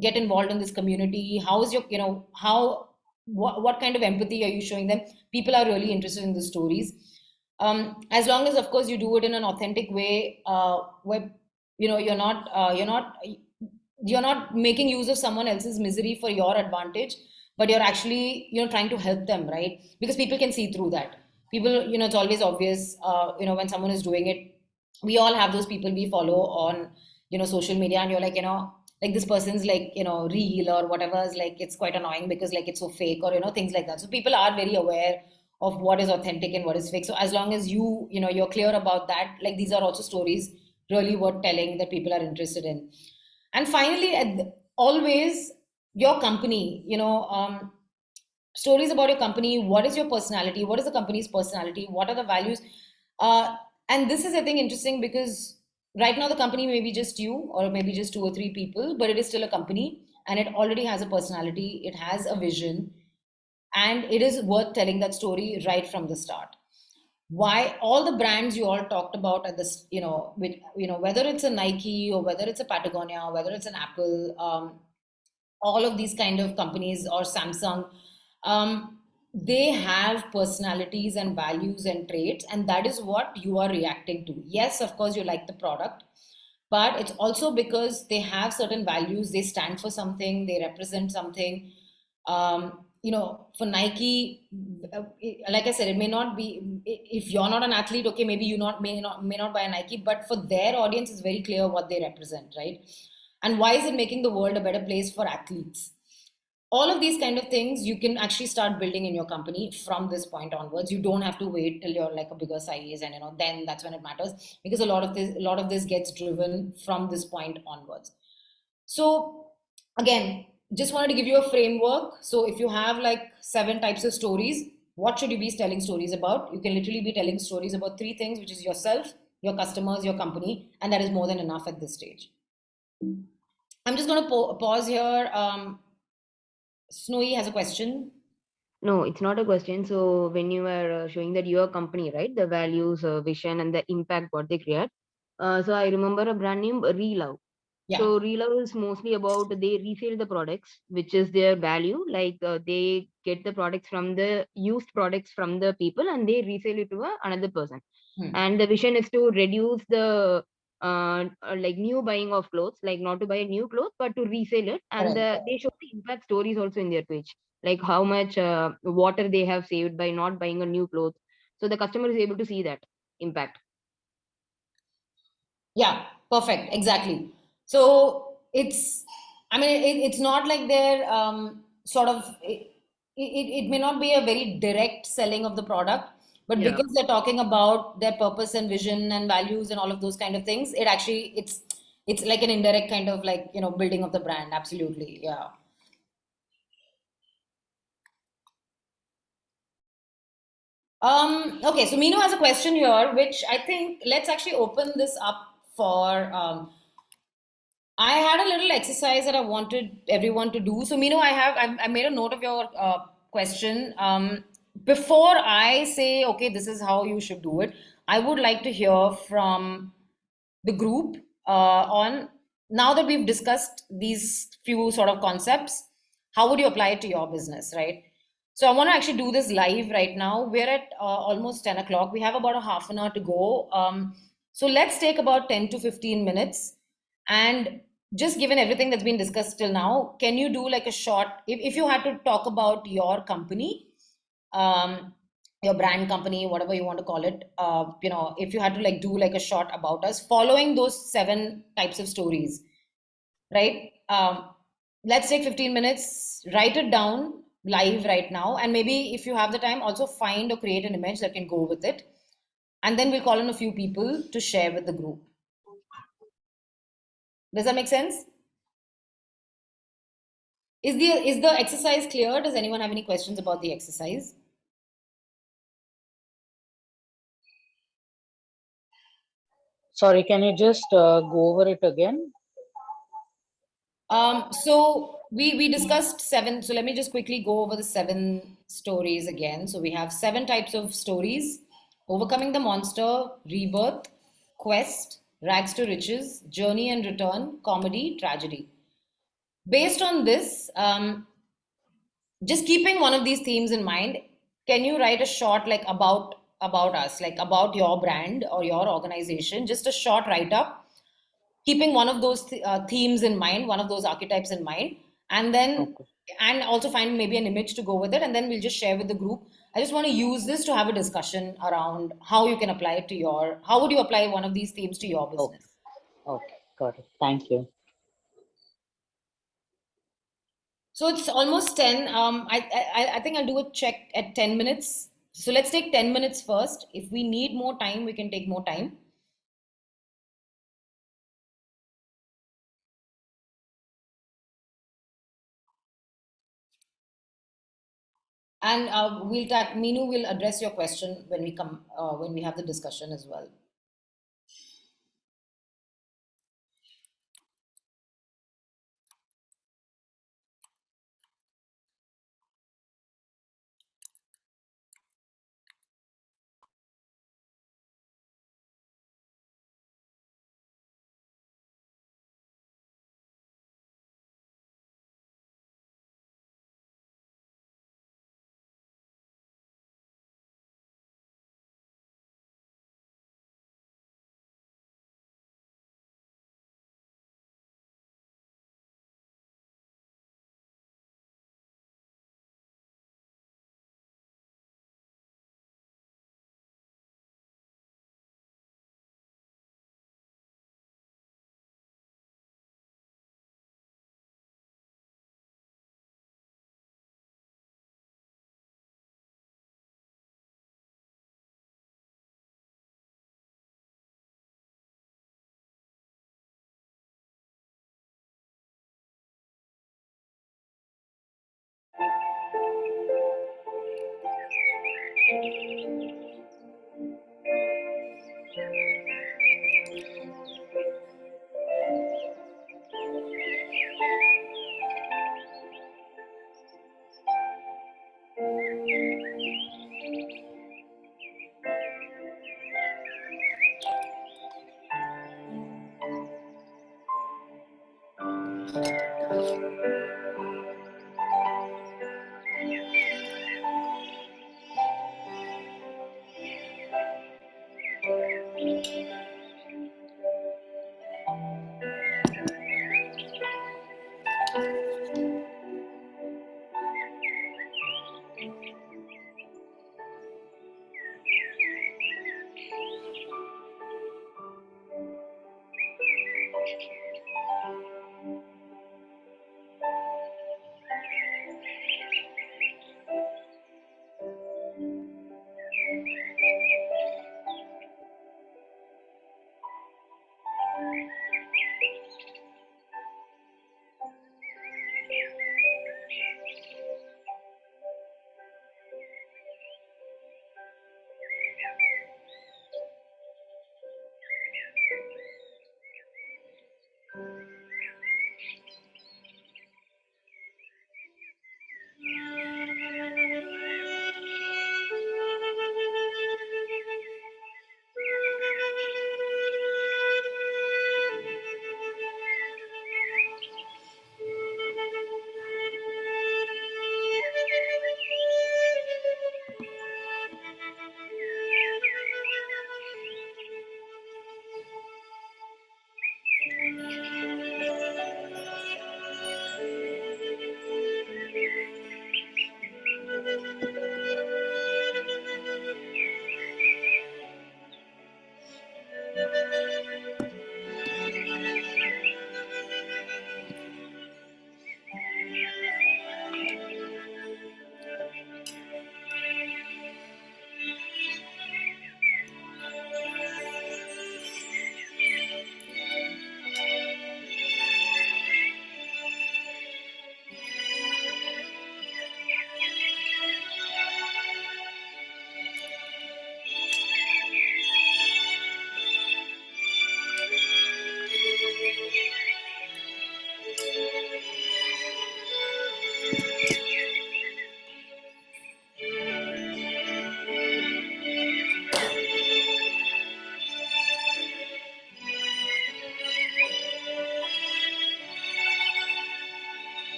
get involved in this community. How is your, what kind of empathy are you showing them? People are really interested in the stories. As long as, of course, you do it in an authentic way, where you're not making use of someone else's misery for your advantage, but you're actually trying to help them, right? Because people can see through that. People, it's always obvious, when someone is doing it. We all have those people we follow on social media, and you're like, like this person's like reel or whatever is like, it's quite annoying because like it's so fake, or things like that. So people are very aware of what is authentic and what is fake. So as long as you're clear about that, like these are also stories really worth telling that people are interested in. And finally, always your company, stories about your company. What is your personality? What is the company's personality? What are the values? And this is, I think, interesting, because right now the company may be just you, or maybe just two or three people, but it is still a company, and it already has a personality. It has a vision, and it is worth telling that story right from the start. Why all the brands you all talked about at this, whether it's a Nike, or whether it's a Patagonia, or whether it's an Apple, all of these kind of companies, or Samsung, they have personalities and values and traits, and that is what you are reacting to. Yes, of course, you like the product, but it's also because they have certain values. They stand for something, they represent something. For Nike, like I said, it may not be, if you're not an athlete, okay, maybe you may not buy a Nike, but for their audience, it's very clear what they represent, right? And why is it making the world a better place for athletes? All of these kind of things you can actually start building in your company from this point onwards. You don't have to wait till you're like a bigger size, and then that's when it matters, because a lot of this gets driven from this point onwards. So again, just wanted to give you a framework. So if you have like 7 types of stories, what should you be telling stories about? You can literally be telling stories about 3 things, which is yourself, your customers, your company, and that is more than enough at this stage. I'm just going to pause here. Snowy has a question. No, it's not a question. So when you are showing that your company, right, the values, vision, and the impact what they create. So I remember a brand name Relove. Yeah, So Relove is mostly about they resell the products, which is their value. Like they get the products from the used products from the people and they resell it to another person. And the vision is to reduce the like new buying of clothes, like not to buy a new clothes, but to resell it. And correct. they show the impact stories also in their page, like how much water they have saved by not buying a new clothes. So the customer is able to see that impact. Yeah, perfect. Exactly. So it's, I mean, it's not like they're sort of, it may not be a very direct selling of the product, but Yeah. because they're talking about their purpose and vision and values and all of those kind of things, it actually, it's like an indirect kind of like, building of the brand. Absolutely. Yeah. Okay, so Meenu has a question here, which I think let's actually open this up for I had a little exercise that I wanted everyone to do. So, Meenu, I made a note of your question. Before I say, okay, this is how you should do it, I would like to hear from the group on now that we've discussed these few sort of concepts, how would you apply it to your business, right? So I want to actually do this live right now. We're at almost 10 o'clock. We have about a half an hour to go. So let's take about 10 to 15 minutes. And just given everything that's been discussed till now, can you do like a short, if you had to talk about your company, um, your brand company, whatever you want to call it, if you had to like do like a short about us, following those 7 types of stories, right? Let's take 15 minutes, write it down live right now, and maybe if you have the time, also find or create an image that can go with it, and then we'll call in a few people to share with the group. Does that make sense? Is the exercise clear? Does anyone have any questions about the exercise? Sorry, can you just go over it again? So we discussed 7. So let me just quickly go over the 7 stories again. So we have 7 types of stories: overcoming the monster, rebirth, quest, rags to riches, journey and return, comedy, tragedy. Based on this, just keeping one of these themes in mind, can you write a short like about us, like about your brand or your organization, just a short write up, keeping one of those themes in mind, one of those archetypes in mind, and then Okay. and also find maybe an image to go with it, and then we'll just share with the group. I just want to use this to have a discussion around how you can apply it to your, how would you apply one of these themes to your Okay. business. Okay. Got it. Thank you. So it's almost 10. I think I'll do a check at 10 minutes. So let's take 10 minutes first. If we need more time, we can take more time. And Meenu will address your question when we come, when we have the discussion as well.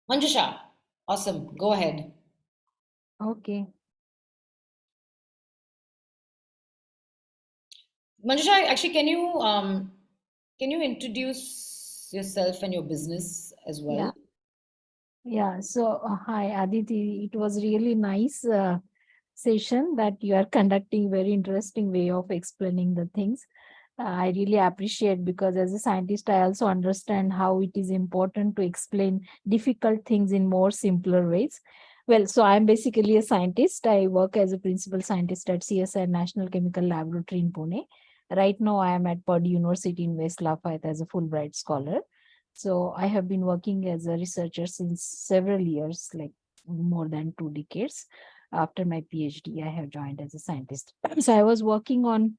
Manjusha, awesome. Go ahead. Okay. Manjusha, actually, can you introduce yourself and your business as well? Yeah. Yeah. So, hi, Aditi. It was really nice session that you are conducting. Very interesting way of explaining the things. I really appreciate because as a scientist, I also understand how it is important to explain difficult things in more simpler ways. Well, so I'm basically a scientist. I work as a principal scientist at CSI National Chemical Laboratory in Pune. Right now, I am at Purdue University in West Lafayette as a Fulbright scholar. So I have been working as a researcher since several years, like more than 2 decades. After my PhD, I have joined as a scientist. So I was working on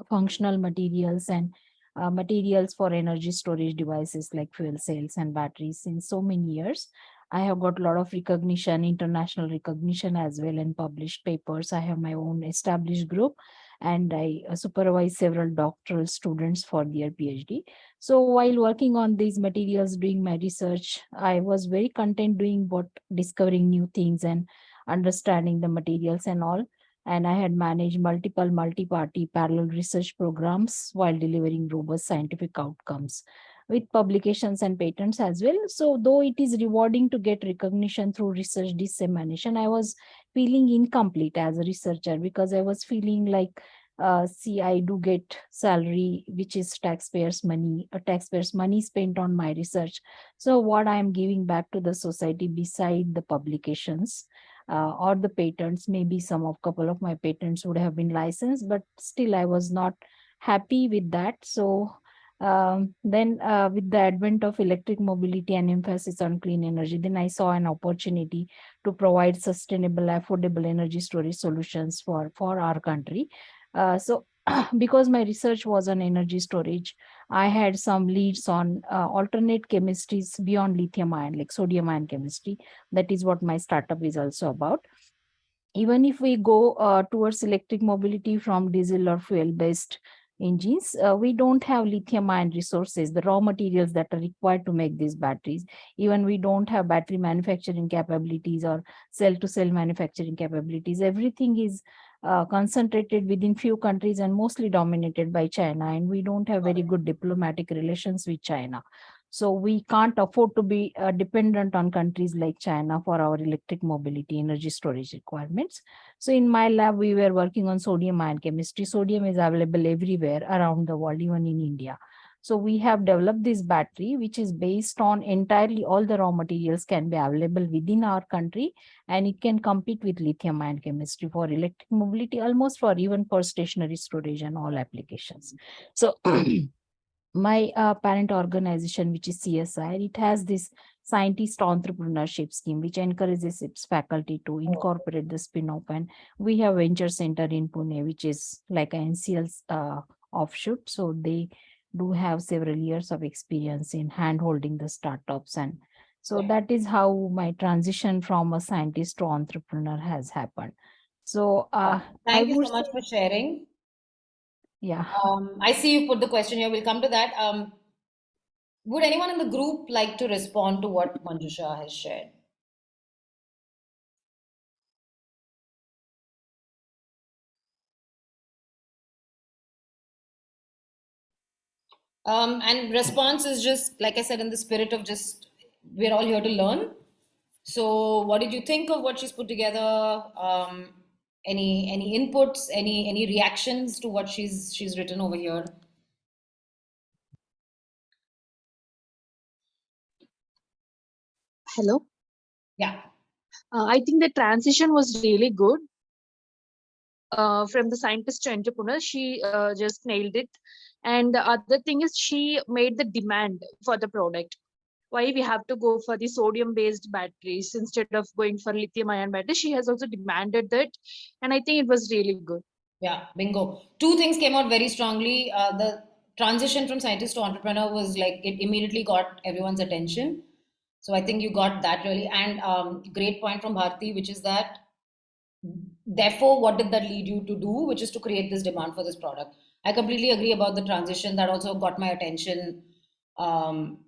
functional materials and materials for energy storage devices like fuel cells and batteries since so many years. I have got a lot of recognition, international recognition as well, and published papers. I have my own established group and I supervise several doctoral students for their PhD. So while working on these materials, doing my research, I was very content doing what discovering new things and understanding the materials and all, and I had managed multiple multi-party parallel research programs while delivering robust scientific outcomes with publications and patents as well. So though it is rewarding to get recognition through research dissemination, I was feeling incomplete as a researcher because I was feeling like see, I do get salary, which is taxpayers' money spent on my research. So what I am giving back to the society beside the publications or the patents, maybe some of couple of my patents would have been licensed, but still I was not happy with that. So then with the advent of electric mobility and emphasis on clean energy, then I saw an opportunity to provide sustainable, affordable energy storage solutions for our country. So because my research was on energy storage, I had some leads on alternate chemistries beyond lithium ion, like sodium ion chemistry. That is what my startup is also about. Even if we go towards electric mobility from diesel or fuel based engines, we don't have lithium ion resources, the raw materials that are required to make these batteries. Even we don't have battery manufacturing capabilities or cell to cell manufacturing capabilities. Everything is concentrated within few countries and mostly dominated by China, and we don't have very good diplomatic relations with China. So we can't afford to be dependent on countries like China for our electric mobility energy storage requirements. So in my lab, we were working on sodium ion chemistry. Sodium is available everywhere around the world, even in India. So we have developed this battery, which is based on entirely all the raw materials can be available within our country, and it can compete with lithium ion chemistry for electric mobility, almost for even for stationary storage and all applications. So my parent organization, which is CSI, it has this scientist entrepreneurship scheme, which encourages its faculty to incorporate the spin-off. And we have venture center in Pune, which is like an NCL's offshoot. So they do have several years of experience in hand holding the startups. And so that is how my transition from a scientist to entrepreneur has happened. So I Thank you would so much say, for sharing. yeah. I see you put the question here. We'll come to that. Would anyone in the group like to respond to what Manjusha has shared? And response is just, like I said, in the spirit of just, we're all here to learn. So, what did you think of what she's put together? Any inputs, any reactions to what she's written over here? Hello. Yeah. I think the transition was really good from the scientist to entrepreneur. She just nailed it. And the other thing is, she made the demand for the product. Why we have to go for the sodium based batteries instead of going for lithium ion batteries? She has also demanded that. And I think it was really good. Yeah, bingo. Two things came out very strongly. The transition from scientist to entrepreneur was like it immediately got everyone's attention. So I think you got that really. And great point from Bharti, which is that therefore, what did that lead you to do, which is to create this demand for this product? I completely agree about the transition. That also got my attention. Um,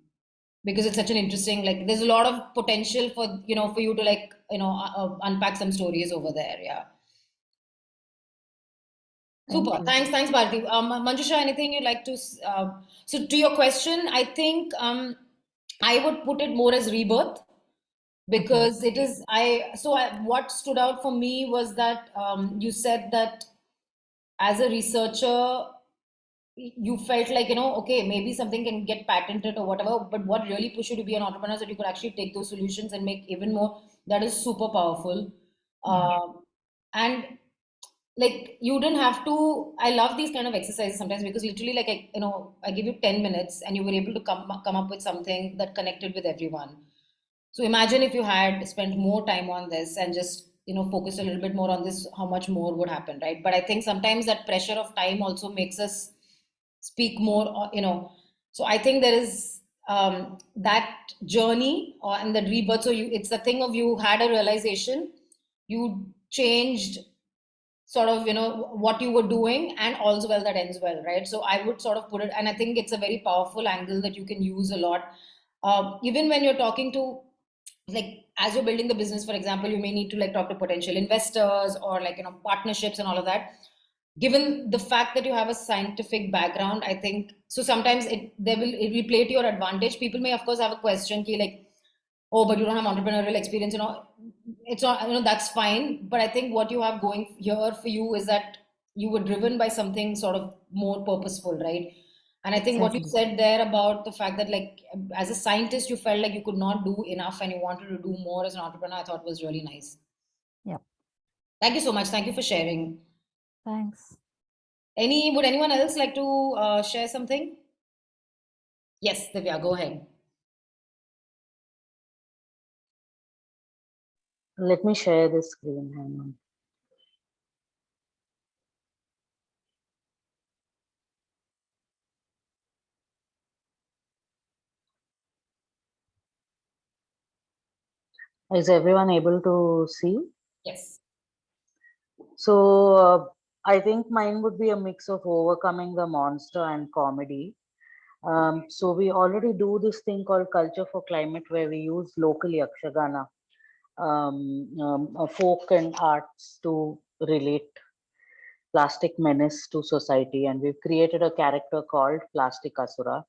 because it's such an interesting, like, there's a lot of potential for, for you to, like, unpack some stories over there. Yeah. Thank Super. you. Thanks, Bharti. Manjusha, anything you'd like to? So to your question, I think I would put it more as rebirth, because it is. What stood out for me was that you said that as a researcher, you felt like, okay, maybe something can get patented or whatever, but what really pushed you to be an entrepreneur is that you could actually take those solutions and make even more. That is super powerful. And like, you didn't have to. I love these kind of exercises sometimes, because literally, like, I give you 10 minutes and you were able to come up with something that connected with everyone. So imagine if you had spent more time on this and just, focused a little bit more on this, how much more would happen, right? But I think sometimes that pressure of time also makes us speak more, so I think there is that journey, and the rebirth. So it's the thing of, you had a realization, you changed sort of, what you were doing, and all's well that ends well, right? So I would sort of put it, and I think it's a very powerful angle that you can use a lot, even when you're talking to, like, as you're building the business, for example, you may need to, like, talk to potential investors, or, like, partnerships and all of that. Given the fact that you have a scientific background, I think, so sometimes it will play to your advantage. People may of course have a question ki, like, oh, but you don't have entrepreneurial experience, it's not, that's fine. But I think what you have going here for you is that you were driven by something sort of more purposeful, right? And I think what you Exactly. said there about the fact that, like, as a scientist, you felt like you could not do enough and you wanted to do more as an entrepreneur, I thought was really nice. Yeah. Thank you so much. Thank you for sharing. Thanks. Would anyone else like to share something? Yes, Divya, go ahead. Let me share the screen. Hang on. Is everyone able to see? Yes. So I think mine would be a mix of overcoming the monster and comedy. So we already do this thing called Culture for Climate, where we use local yakshagana, folk and arts to relate plastic menace to society, and we've created a character called Plastic Asura.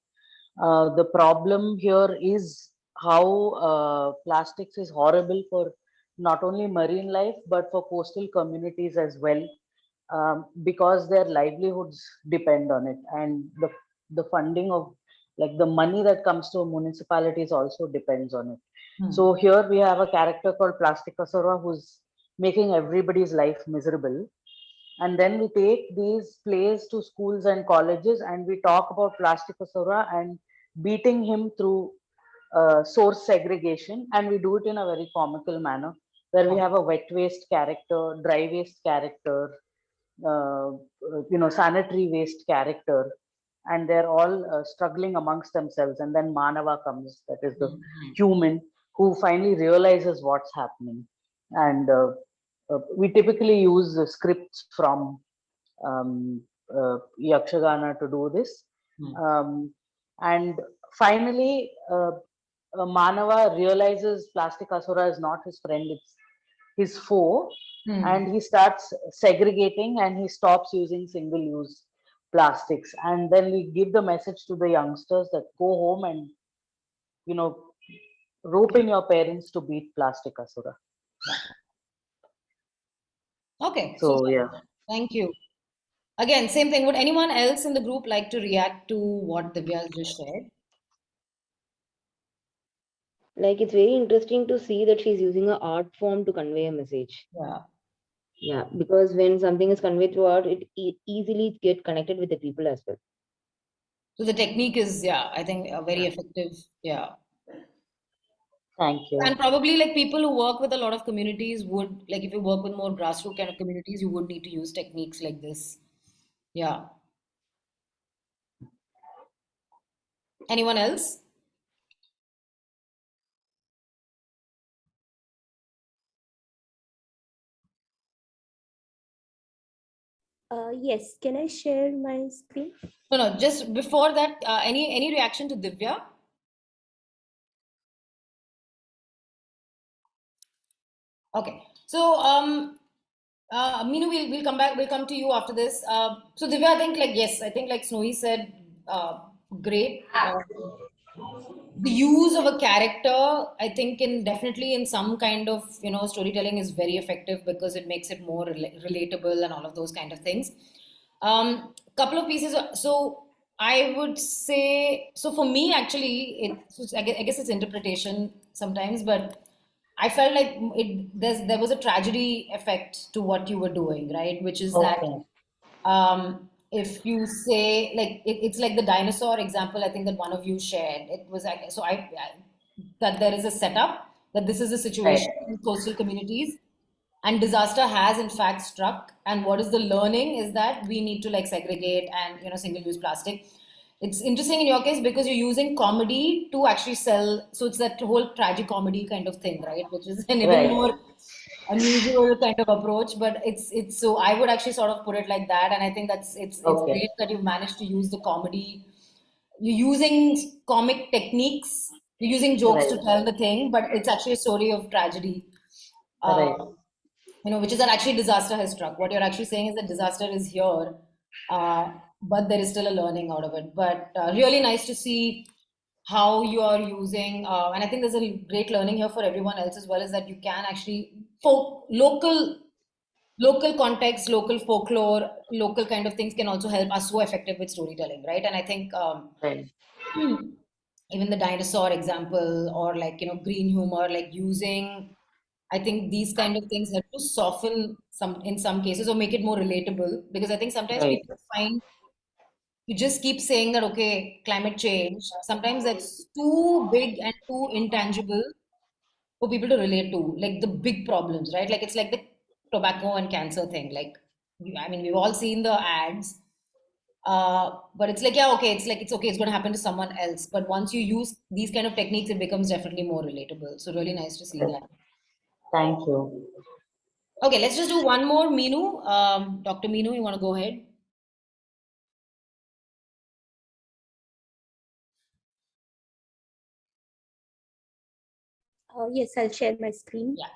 The problem here is how plastics is horrible for not only marine life but for coastal communities as well, because their livelihoods depend on it, and the funding of, like, the money that comes to municipalities also depends on it. So here we have a character called Plastic Asura who's making everybody's life miserable, and then we take these plays to schools and colleges and we talk about Plastic Asura and beating him through source segregation, and we do it in a very comical manner where we have a wet waste character, dry waste character, sanitary waste character, and they're all struggling amongst themselves, and then Manava comes, that is the human who finally realizes what's happening. And we typically use the scripts from Yakshagana to do this. And finally, Manava realizes Plastic Asura is not his friend, it's his foe, and he starts segregating and he stops using single use plastics. And then we give the message to the youngsters that go home and, rope in your parents to beat Plastic Asura. Okay, So, super. yeah. Thank you. Again, same thing. Would anyone else in the group like to react to what Divya just shared? Like, it's very interesting to see that she's using an art form to convey a message. Yeah. Yeah, because when something is conveyed through art, it easily get connected with the people as well. So the technique is, yeah, I think very effective. Yeah. Thank you. And probably, like, people who work with a lot of communities would, like, if you work with more grassroots kind of communities, you would need to use techniques like this. Yeah. Anyone else? Yes, can I share my screen? No, just before that, any reaction to Divya? Okay. So, Meenu, we'll come back. We'll come to you after this. So, Divya, I think yes, I think Snowy said, great. The use of a character, I think, definitely in some kind of storytelling is very effective because it makes it more relatable and all of those kind of things. Couple of pieces. So I would say, so for me, actually, I guess it's interpretation sometimes, but I felt like there was a tragedy effect to what you were doing, right? Which is that Okay. if you say it's like the dinosaur example, I think that one of you shared. It was like so that there is a setup that this is a Right. situation in coastal communities and disaster has in fact struck, and what is the learning is that we need to segregate and single use plastic. It's interesting in your case because you're using comedy to actually sell, so it's that whole tragic comedy kind of thing, right, which is an even Right. more unusual kind of approach, but it's so I would actually sort of put it like that, and I think it's Okay. great that you've managed to use the comedy. You're using comic techniques, you're using jokes Right. to tell the thing, but it's actually a story of tragedy. Uh, Right. which is that actually disaster has struck. What you're actually saying is that disaster is here, but there is still a learning out of it. But really nice to see how you are using, and I think there's a great learning here for everyone else as well, is that you can actually local context, local folklore, local kind of things can also help us so effective with storytelling, right? And I think Right. even the dinosaur example or green humor, using, I think these kind of things help to soften some in some cases or make it more relatable, because I think sometimes Right. people find you just keep saying that okay, climate change, sometimes that's too big and too intangible for people to relate to, like the big problems, right? Like it's like the tobacco and cancer thing. I mean, we've all seen the ads, but it's like, yeah, okay, it's okay, it's going to happen to someone else. But once you use these kind of techniques, it becomes definitely more relatable. So really nice to see Right. that. Thank you. Okay, let's just do one more, Meenu. Dr. Meenu, you want to go ahead? Yes, I'll share my screen. Yeah.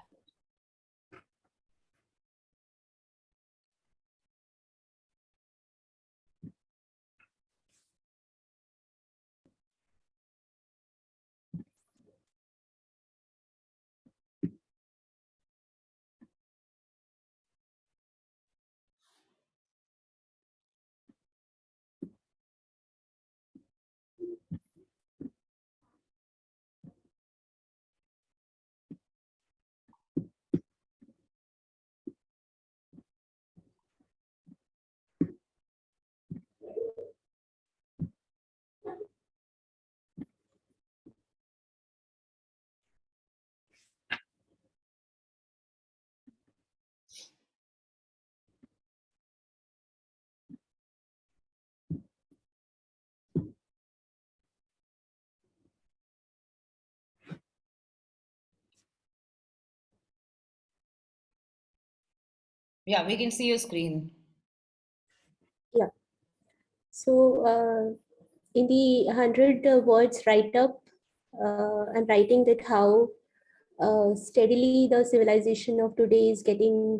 Yeah, we can see your screen. Yeah. So in the 100 words write-up, I'm writing that how steadily the civilization of today is getting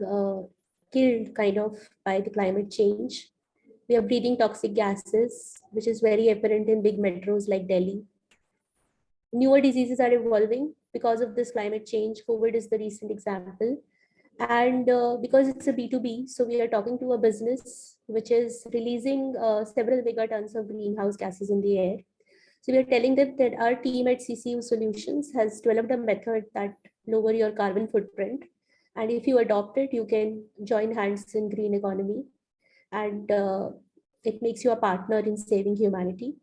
killed kind of by the climate change. We are breathing toxic gases, which is very apparent in big metros like Delhi. Newer diseases are evolving because of this climate change. COVID is the recent example. And because it's a B2B, so we are talking to a business which is releasing several megatons of greenhouse gases in the air. So we are telling them that our team at CCU Solutions has developed a method that lower your carbon footprint. And if you adopt it, you can join hands in green economy, and it makes you a partner in saving humanity.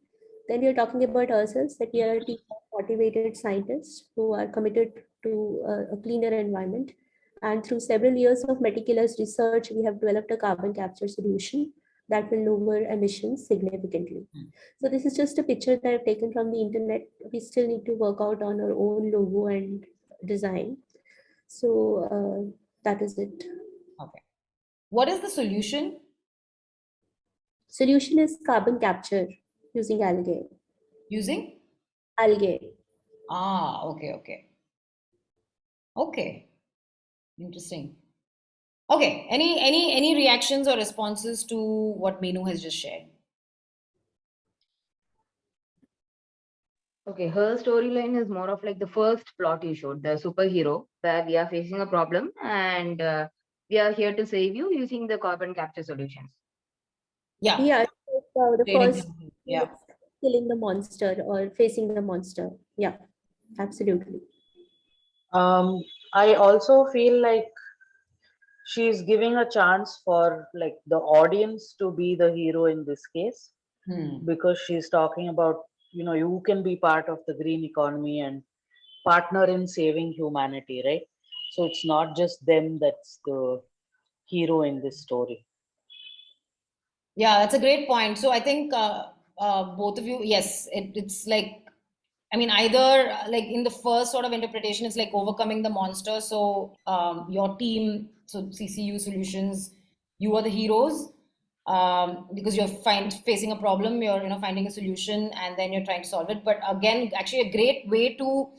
Then we are talking about ourselves, that we are a team of motivated scientists who are committed to a cleaner environment. And through several years of meticulous research, we have developed a carbon capture solution that will lower emissions significantly. So this is just a picture that I've taken from the internet. We still need to work out on our own logo and design. So that is it. Okay. What is the solution? Solution is carbon capture using algae. Using? Algae. Ah, okay, okay. Okay. Interesting. Okay. Any reactions or responses to what Meenu has just shared? Okay, her storyline is more of like the first plot you showed, the superhero, where we are facing a problem and we are here to save you using the carbon capture solutions. Yeah. Yeah, the Great first example. thing Yeah. is killing the monster or facing the monster. Yeah, absolutely. I also feel like she's giving a chance for like the audience to be the hero in this case, Hmm. because she's talking about, you can be part of the green economy and partner in saving humanity, right? So it's not just them that's the hero in this story. Yeah, that's a great point. So I think both of you, yes, it's like, I mean, either like in the first sort of interpretation, it's like overcoming the monster. So your team, so CCU Solutions, you are the heroes because you're facing a problem, you're finding a solution, and then you're trying to solve it. But again, actually, a great way to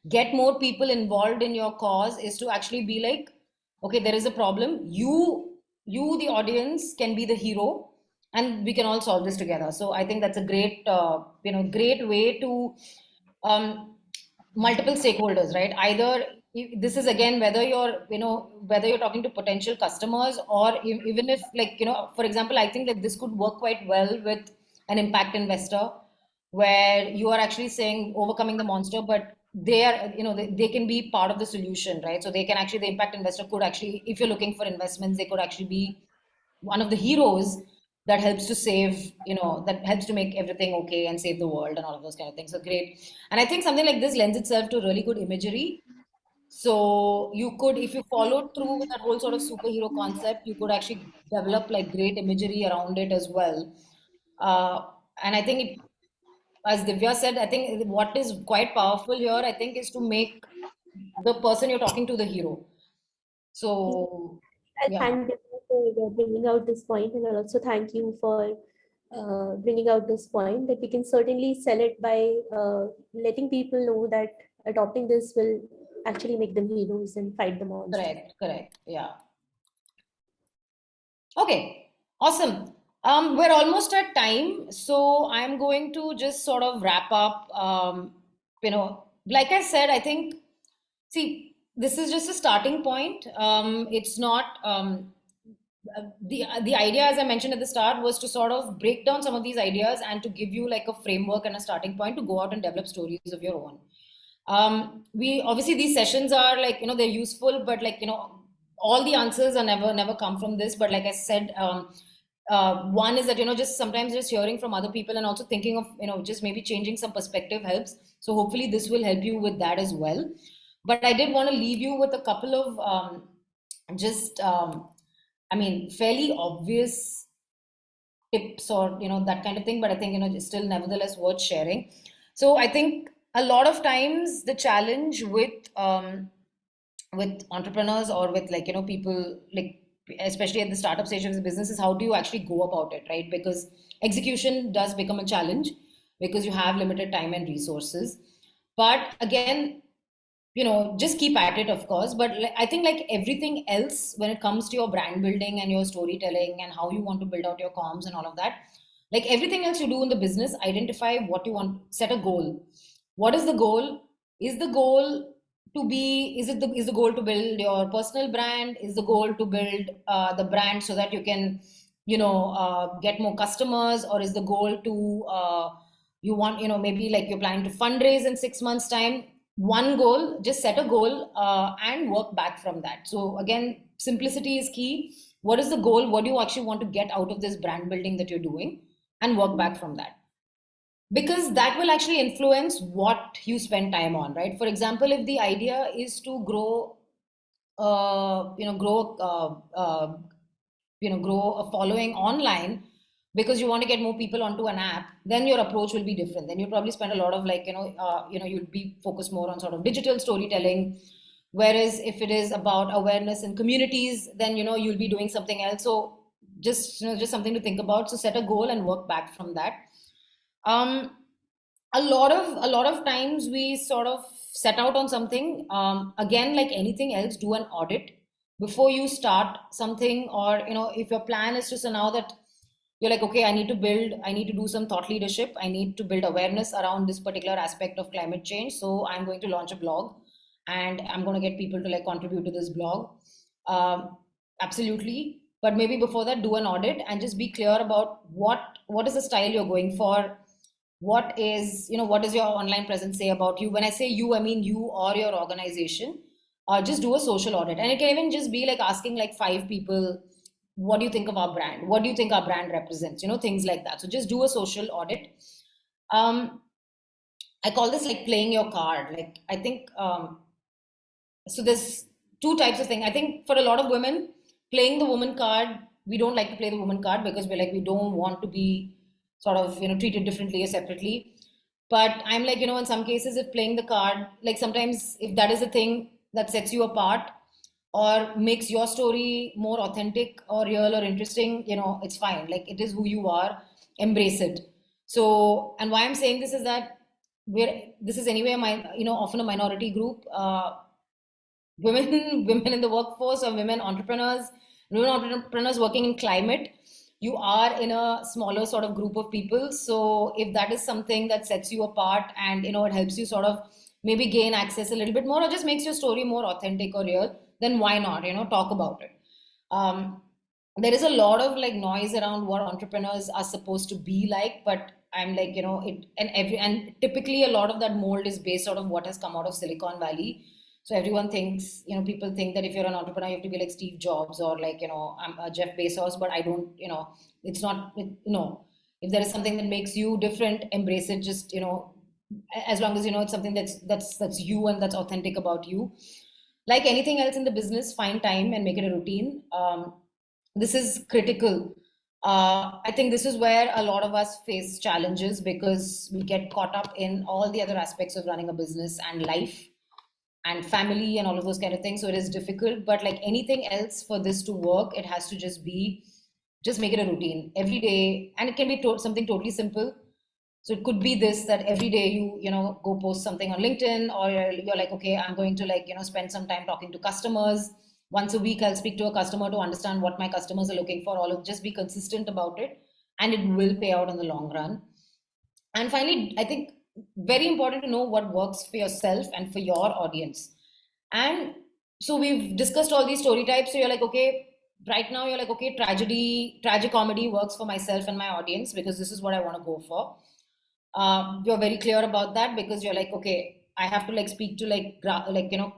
get more people involved in your cause is to actually be like, okay, there is a problem. You, the audience, can be the hero, and we can all solve this together. So I think that's a great, great way to um, multiple stakeholders, right? Either this is again whether whether you're talking to potential customers or even if like for example, I think that this could work quite well with an impact investor where you are actually saying overcoming the monster, but they are they can be part of the solution, right? So they can actually, the impact investor could actually, if you're looking for investments, they could actually be one of the heroes that helps to save, that helps to make everything okay and save the world and all of those kind of things. So great. And I think something like this lends itself to really good imagery. So you could, if you followed through with that whole sort of superhero concept, you could actually develop like great imagery around it as well. Uh, and I think as Divya said, I think what is quite powerful here, I think, is to make the person you're talking to the hero. So I yeah. thank Divya for bringing out this point, and I also thank you for bringing out this point that we can certainly sell it by letting people know that adopting this will actually make them heroes and fight the monster. Correct, correct. Yeah. Okay, awesome. We're almost at time, so I'm going to just sort of wrap up. Like I said, I think, see, this is just a starting point. It's not the idea, as I mentioned at the start, was to sort of break down some of these ideas and to give you like a framework and a starting point to go out and develop stories of your own. We obviously, these sessions are like they're useful, but like all the answers are never come from this. But like I said, one is that just sometimes just hearing from other people and also thinking of just maybe changing some perspective helps. So hopefully this will help you with that as well. But I did want to leave you with a couple of just I mean, fairly obvious tips or that kind of thing, but I think it's still nevertheless worth sharing. So I think a lot of times the challenge with entrepreneurs or with like people like especially at the startup stage of the business is how do you actually go about it, right? Because execution does become a challenge because you have limited time and resources. But again, just keep at it, of course. But I think like everything else, when it comes to your brand building and your storytelling and how you want to build out your comms and all of that, like everything else you do in the business, identify what you want, set a goal. What is the goal? Is the goal to be, is the goal to build your personal brand? Is the goal to build the brand so that you can, get more customers? Or is the goal to, you want, maybe like you're planning to fundraise in 6 months' time? One goal, just set a goal and work back from that. So again, simplicity is key. What is the goal? What do you actually want to get out of this brand building that you're doing? And work back from that, because that will actually influence what you spend time on, right? For example, if the idea is to grow grow grow a following online because you want to get more people onto an app, then your approach will be different. Then you'll probably spend a lot of like you'll be focused more on sort of digital storytelling. Whereas if it is about awareness in communities, then you'll be doing something else. So just something to think about. So set a goal and work back from that. um a lot of times we sort of set out on something, again, like anything else, do an audit. before you start something, or if your plan is to, so now that you're like, okay, I need to do some thought leadership, I need to build awareness around this particular aspect of climate change, so I'm going to launch a blog and I'm going to get people to like contribute to this blog. Absolutely. But maybe before that, do an audit and just be clear about what is the style you're going for. What is your online presence say about you? When I say you, I mean you or your organization. Just do a social audit, and it can even just be like asking like 5 people, what do you think of our brand? What do you think our brand represents? Things like that. So just do a social audit. I call this like playing your card. Like, I think so there's two types of thing. I think for a lot of women, playing the woman card, we don't like to play the woman card because we're like, we don't want to be sort of treated differently or separately. But I'm like, in some cases, if playing the card, like sometimes if that is a thing that sets you apart or makes your story more authentic or real or interesting, it's fine. Like, it is who you are, embrace it. So, and why I'm saying this is that this is anyway often a minority group. Women in the workforce, or women entrepreneurs working in climate, you are in a smaller sort of group of people. So if that is something that sets you apart and it helps you sort of maybe gain access a little bit more, or just makes your story more authentic or real, then why not talk about it. There is a lot of like noise around what entrepreneurs are supposed to be like, but I'm like, and typically a lot of that mold is based out of what has come out of Silicon Valley. So everyone thinks, people think that if you're an entrepreneur, you have to be like Steve Jobs or like, I'm Jeff Bezos, but I don't, it's not, if there is something that makes you different, embrace it. Just, as long as, it's something that's you and that's authentic about you. Like anything else in the business, find time and make it a routine. This is critical. I think this is where a lot of us face challenges because we get caught up in all the other aspects of running a business and life and family and all of those kind of things. So it is difficult, but like anything else, for this to work, it has to just make it a routine every day. And it can be something totally simple. So it could be this, that every day you go post something on LinkedIn, or you're like, okay, I'm going to like, spend some time talking to customers. Once a week, I'll speak to a customer to understand what my customers are looking for. All of just be consistent about it, and it will pay out in the long run. And finally, I think very important to know what works for yourself and for your audience. And so we've discussed all these story types. So you're like, okay, right now you're like, okay, tragic comedy works for myself and my audience because this is what I want to go for. You're very clear about that because you're like, okay, I have to like speak to like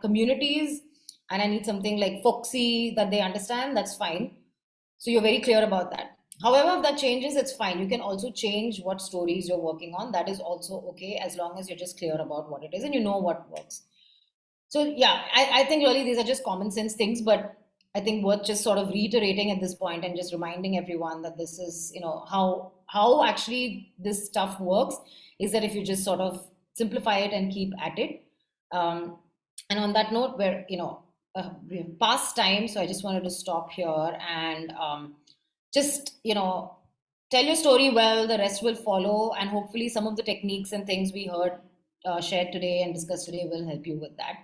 communities, and I need something like folksy that they understand. That's fine. So you're very clear about that. However, if that changes, it's fine. You can also change what stories you're working on. That is also okay, as long as you're just clear about what it is and you know what works. So yeah, I think really these are just common sense things, but I think worth just sort of reiterating at this point and just reminding everyone that this is, how actually this stuff works is that if you just sort of simplify it and keep at it. And on that note, we have past time, so I just wanted to stop here and just, tell your story well, the rest will follow, and hopefully some of the techniques and things we heard shared today and discussed today will help you with that.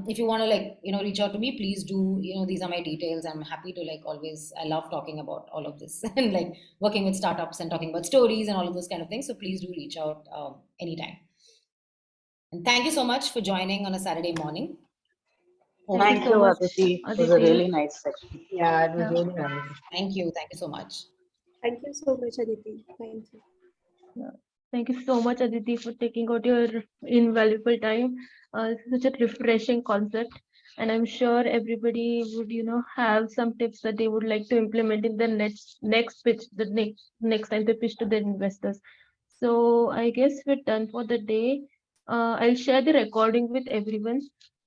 If you want to like, reach out to me, please do, these are my details. I'm happy to like always, I love talking about all of this and like working with startups and talking about stories and all of those kind of things. So please do reach out anytime. And thank you so much for joining on a Saturday morning. Thank you, Aditi. It was a really nice session. Yeah, it was really nice. Thank you so much. Thank you so much, Aditi. Thank you. Thank you so much, Aditi, for taking out your invaluable time. It's such a refreshing concept, and I'm sure everybody would, have some tips that they would like to implement in the next pitch, the next time they pitch to their investors. So I guess we're done for the day. I'll share the recording with everyone.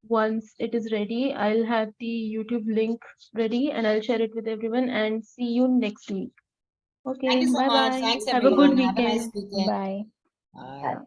Once it is ready, I'll have the YouTube link ready, and I'll share it with everyone. And see you next week. Okay, Thank you so bye much. bye. Thanks Have a good everyone. Have a nice weekend. weekend. Bye. Bye. Yeah.